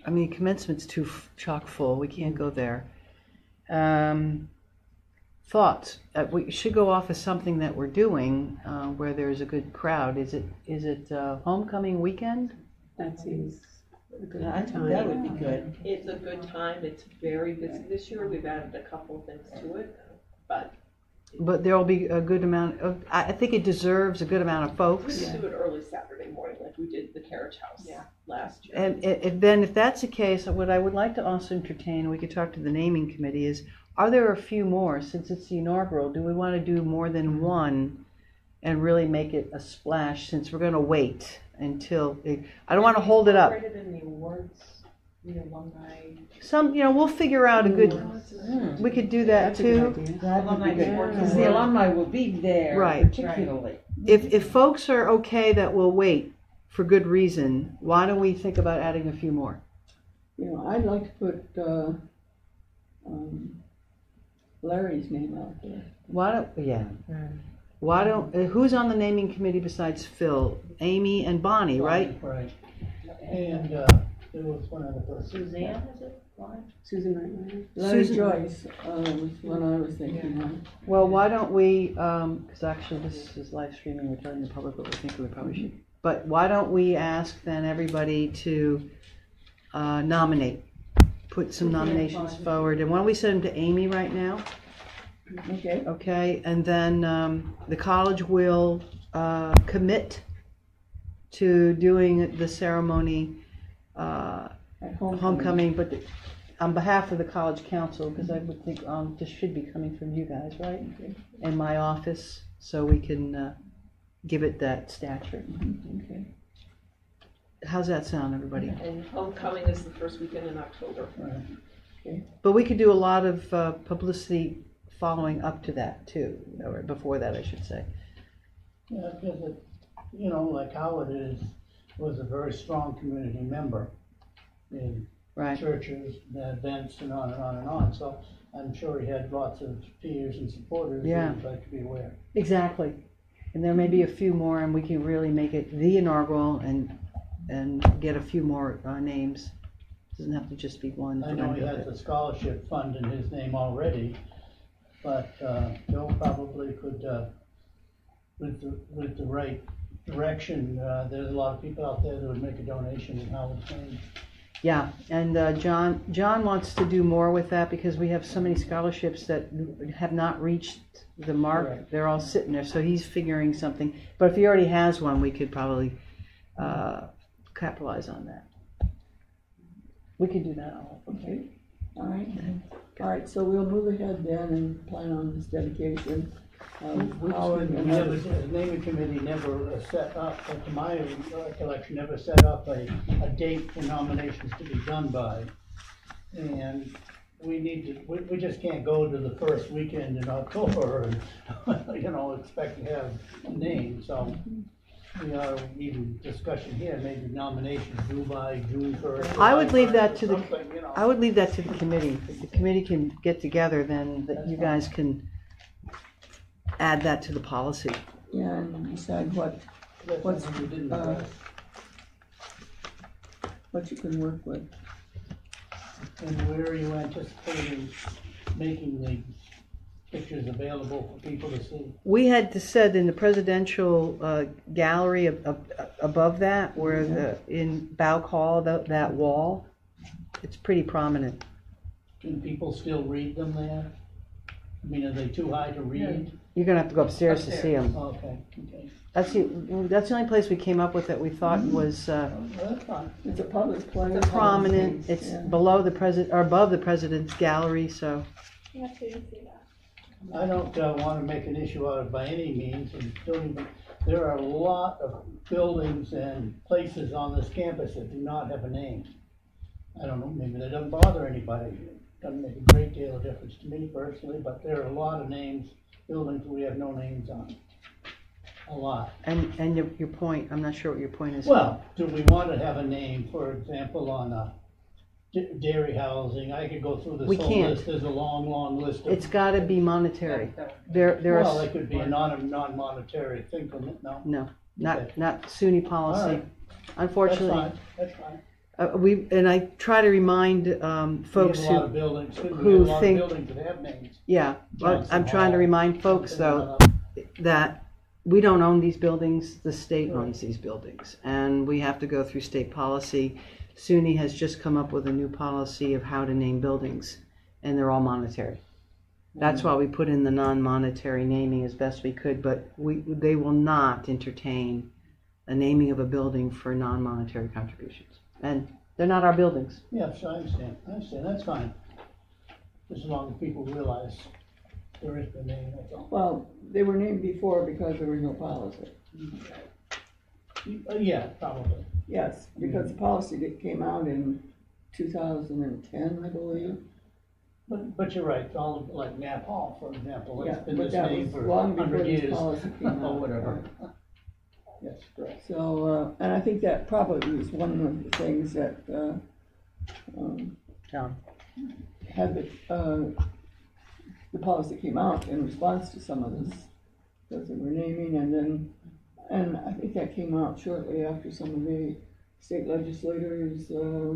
I mean, commencement's too chock full. We can't go there. Thoughts? We should go off as something that we're doing where there's a good crowd. Is it homecoming weekend? That seems a good I think time. that would be good. It's a good time. It's very busy this year. We've added a couple of things to it, but But there'll be a good amount of, I think it deserves a good amount of we folks. could do it early Saturday morning like we did the carriage house last year. And then if that's the case, what I would like to also entertain, we could talk to the naming committee, is are there a few more, since it's the inaugural, do we want to do more than one and really make it a splash, since we're going to wait until, I don't want to hold it up. In the awards, the alumni. We'll figure out a good, we could do that too. That would be good, because the alumni will be there Right. particularly. If folks are okay that we'll wait for good reason, why don't we think about adding a few more? I'd like to put Larry's name out there. Who's on the naming committee besides Phil? Amy and Bonnie, right? Right. And there was one other person. Suzanne, is it? Susan Wright. Larry Susan- Joyce was one I was thinking of. Well, why don't we, because actually this is live streaming, we're telling the public what we think we probably should. But why don't we ask then everybody to nominate, put some nominations forward. And why don't we send them to Amy right now? Okay. Okay, and then the college will commit to doing the ceremony At homecoming, but on behalf of the college council, because I would think this should be coming from you guys, right? Okay. In my office, so we can give it that stature. Okay. How's that sound, everybody? And homecoming is the first weekend in October. Okay. But we could do a lot of publicity following up to that too, or before that, I should say. Yeah, because like Howard was a very strong community member in Right. churches, events, and on and on and on. So I'm sure he had lots of peers and supporters Yeah. who would like to be aware. Exactly. And there may be a few more, and we can really make it the inaugural and get a few more names. Doesn't have to just be one. I know he has a scholarship fund in his name already, but Bill probably could, with the right direction, there's a lot of people out there that would make a donation in Howard's name. Yeah, and John wants to do more with that because we have so many scholarships that have not reached the mark. Right. They're all sitting there, so he's figuring something. But if he already has one, we could probably capitalize on that. We could do that all. Okay. All right. All right, so we'll move ahead then and plan on this dedication. Howard and others. The naming committee never set up, to my recollection, never set up a date for nominations to be done by. And we need to, we just can't go to the first weekend in October and, expect to have a name, so. We are even discussion here, maybe nominations due by June 1st. I would leave that to I would leave that to the committee. If the committee can get together, then you guys can add that to the policy. Yeah, and decide what you can work with. And where are you anticipating making the pictures available for people to see? We had said in the presidential gallery above that, where in Bauk Hall, that wall, it's pretty prominent. Can people still read them there? I mean, are they too high to read? You're gonna have to go upstairs to see them. Okay. That's the only place we came up with that we thought was That's fine. It's a public place. prominent. It's below the president or above the president's gallery, so. Yeah, so you can see that. I don't want to make an issue out of it by any means, there are a lot of buildings and places on this campus that do not have a name. I don't know, maybe that doesn't bother anybody. It doesn't make a great deal of difference to me personally, but there are a lot of buildings we have no names on. A lot. And your point, I'm not sure what your point is. Well, do we want to have a name, for example, on dairy housing? I could go through this whole list. There's a long, long list. It's got to be monetary. Well, it could be a non-monetary thing, couldn't it? No. No, not SUNY policy. Right. Unfortunately, That's fine. And I try to remind folks we have a lot of buildings, who think buildings that have names. Yeah, but I'm trying to remind folks though that we don't own these buildings. The state owns these buildings, and we have to go through state policy. SUNY has just come up with a new policy of how to name buildings, and they're all monetary. That's why we put in the non-monetary naming as best we could, but they will not entertain a naming of a building for non-monetary contributions. And they're not our buildings. Yes, I understand. That's fine. As long as people realize there is the name, that's all. Well, they were named before because there was no policy. Yeah, probably. Yes, because the policy that came out in 2010, I believe. But you're right, all like Knapp Hall, for example, it's been but this that name was for long before 100 this years, policy came out. or whatever. Yes, correct. So, and I think that probably was one of the things that had the policy came out in response to some of this, because they were naming, and I think that came out shortly after some of the state legislators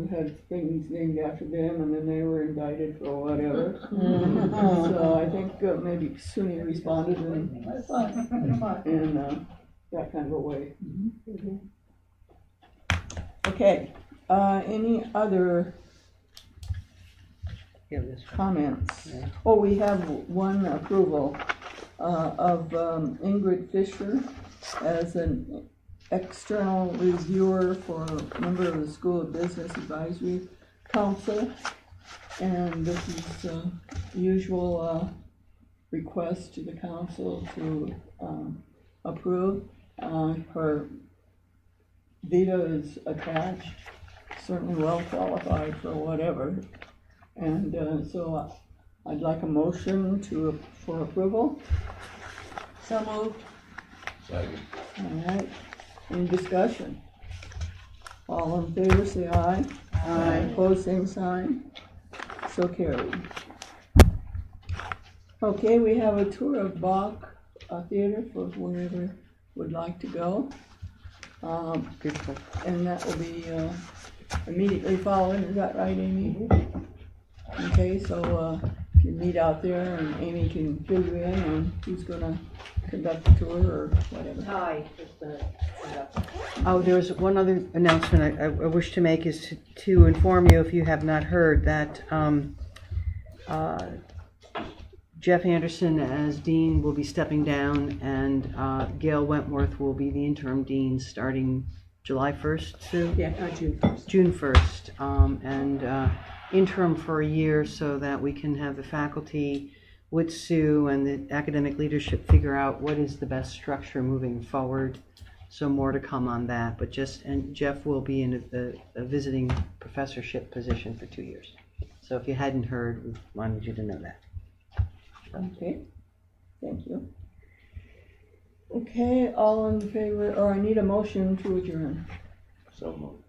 had things named after them, and then they were indicted for whatever. So I think maybe SUNY responded in that kind of a way. Okay, any other comments? Oh, we have one approval of Ingrid Fisher as an external reviewer for a member of the School of Business Advisory Council. And this is the usual request to the council to approve. Her vita is attached, certainly well qualified for whatever. And so I'd like a motion for approval. So moved. Second. All right, any discussion? All in favor, say aye. Aye. Opposed, same sign. So carried. Okay, we have a tour of Bach Theater for wherever would like to go. And that will be immediately following, is that right, Amy? Okay, so if you meet out there and Amy can fill you in on who's gonna conduct the tour or whatever. Hi. Oh, there was one other announcement I wish to make is to inform you, if you have not heard, that Jeff Anderson as dean will be stepping down, and Gail Wentworth will be the interim dean starting July 1st, Sue? Yeah, June 1st. June 1st, and interim for a year so that we can have the faculty with Sue and the academic leadership figure out what is the best structure moving forward. So more to come on that, but and Jeff will be in a visiting professorship position for 2 years. So if you hadn't heard, we wanted you to know that. Okay, thank you. Okay, all in favor, or I need a motion to adjourn. So moved.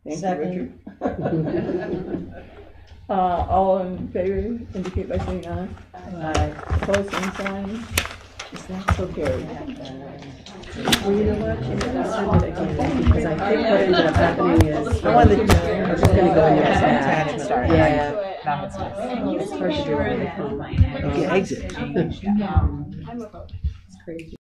Thank Second. you, Richard. All in favor, indicate by saying aye. Aye. Opposed, same sign. So carried. Well, you know what? I'll send it again, because I think what ended up happening is, I wanted to, I was gonna go in there. Sorry. Yeah. First, you really If you exit. I'm a vote. It's crazy.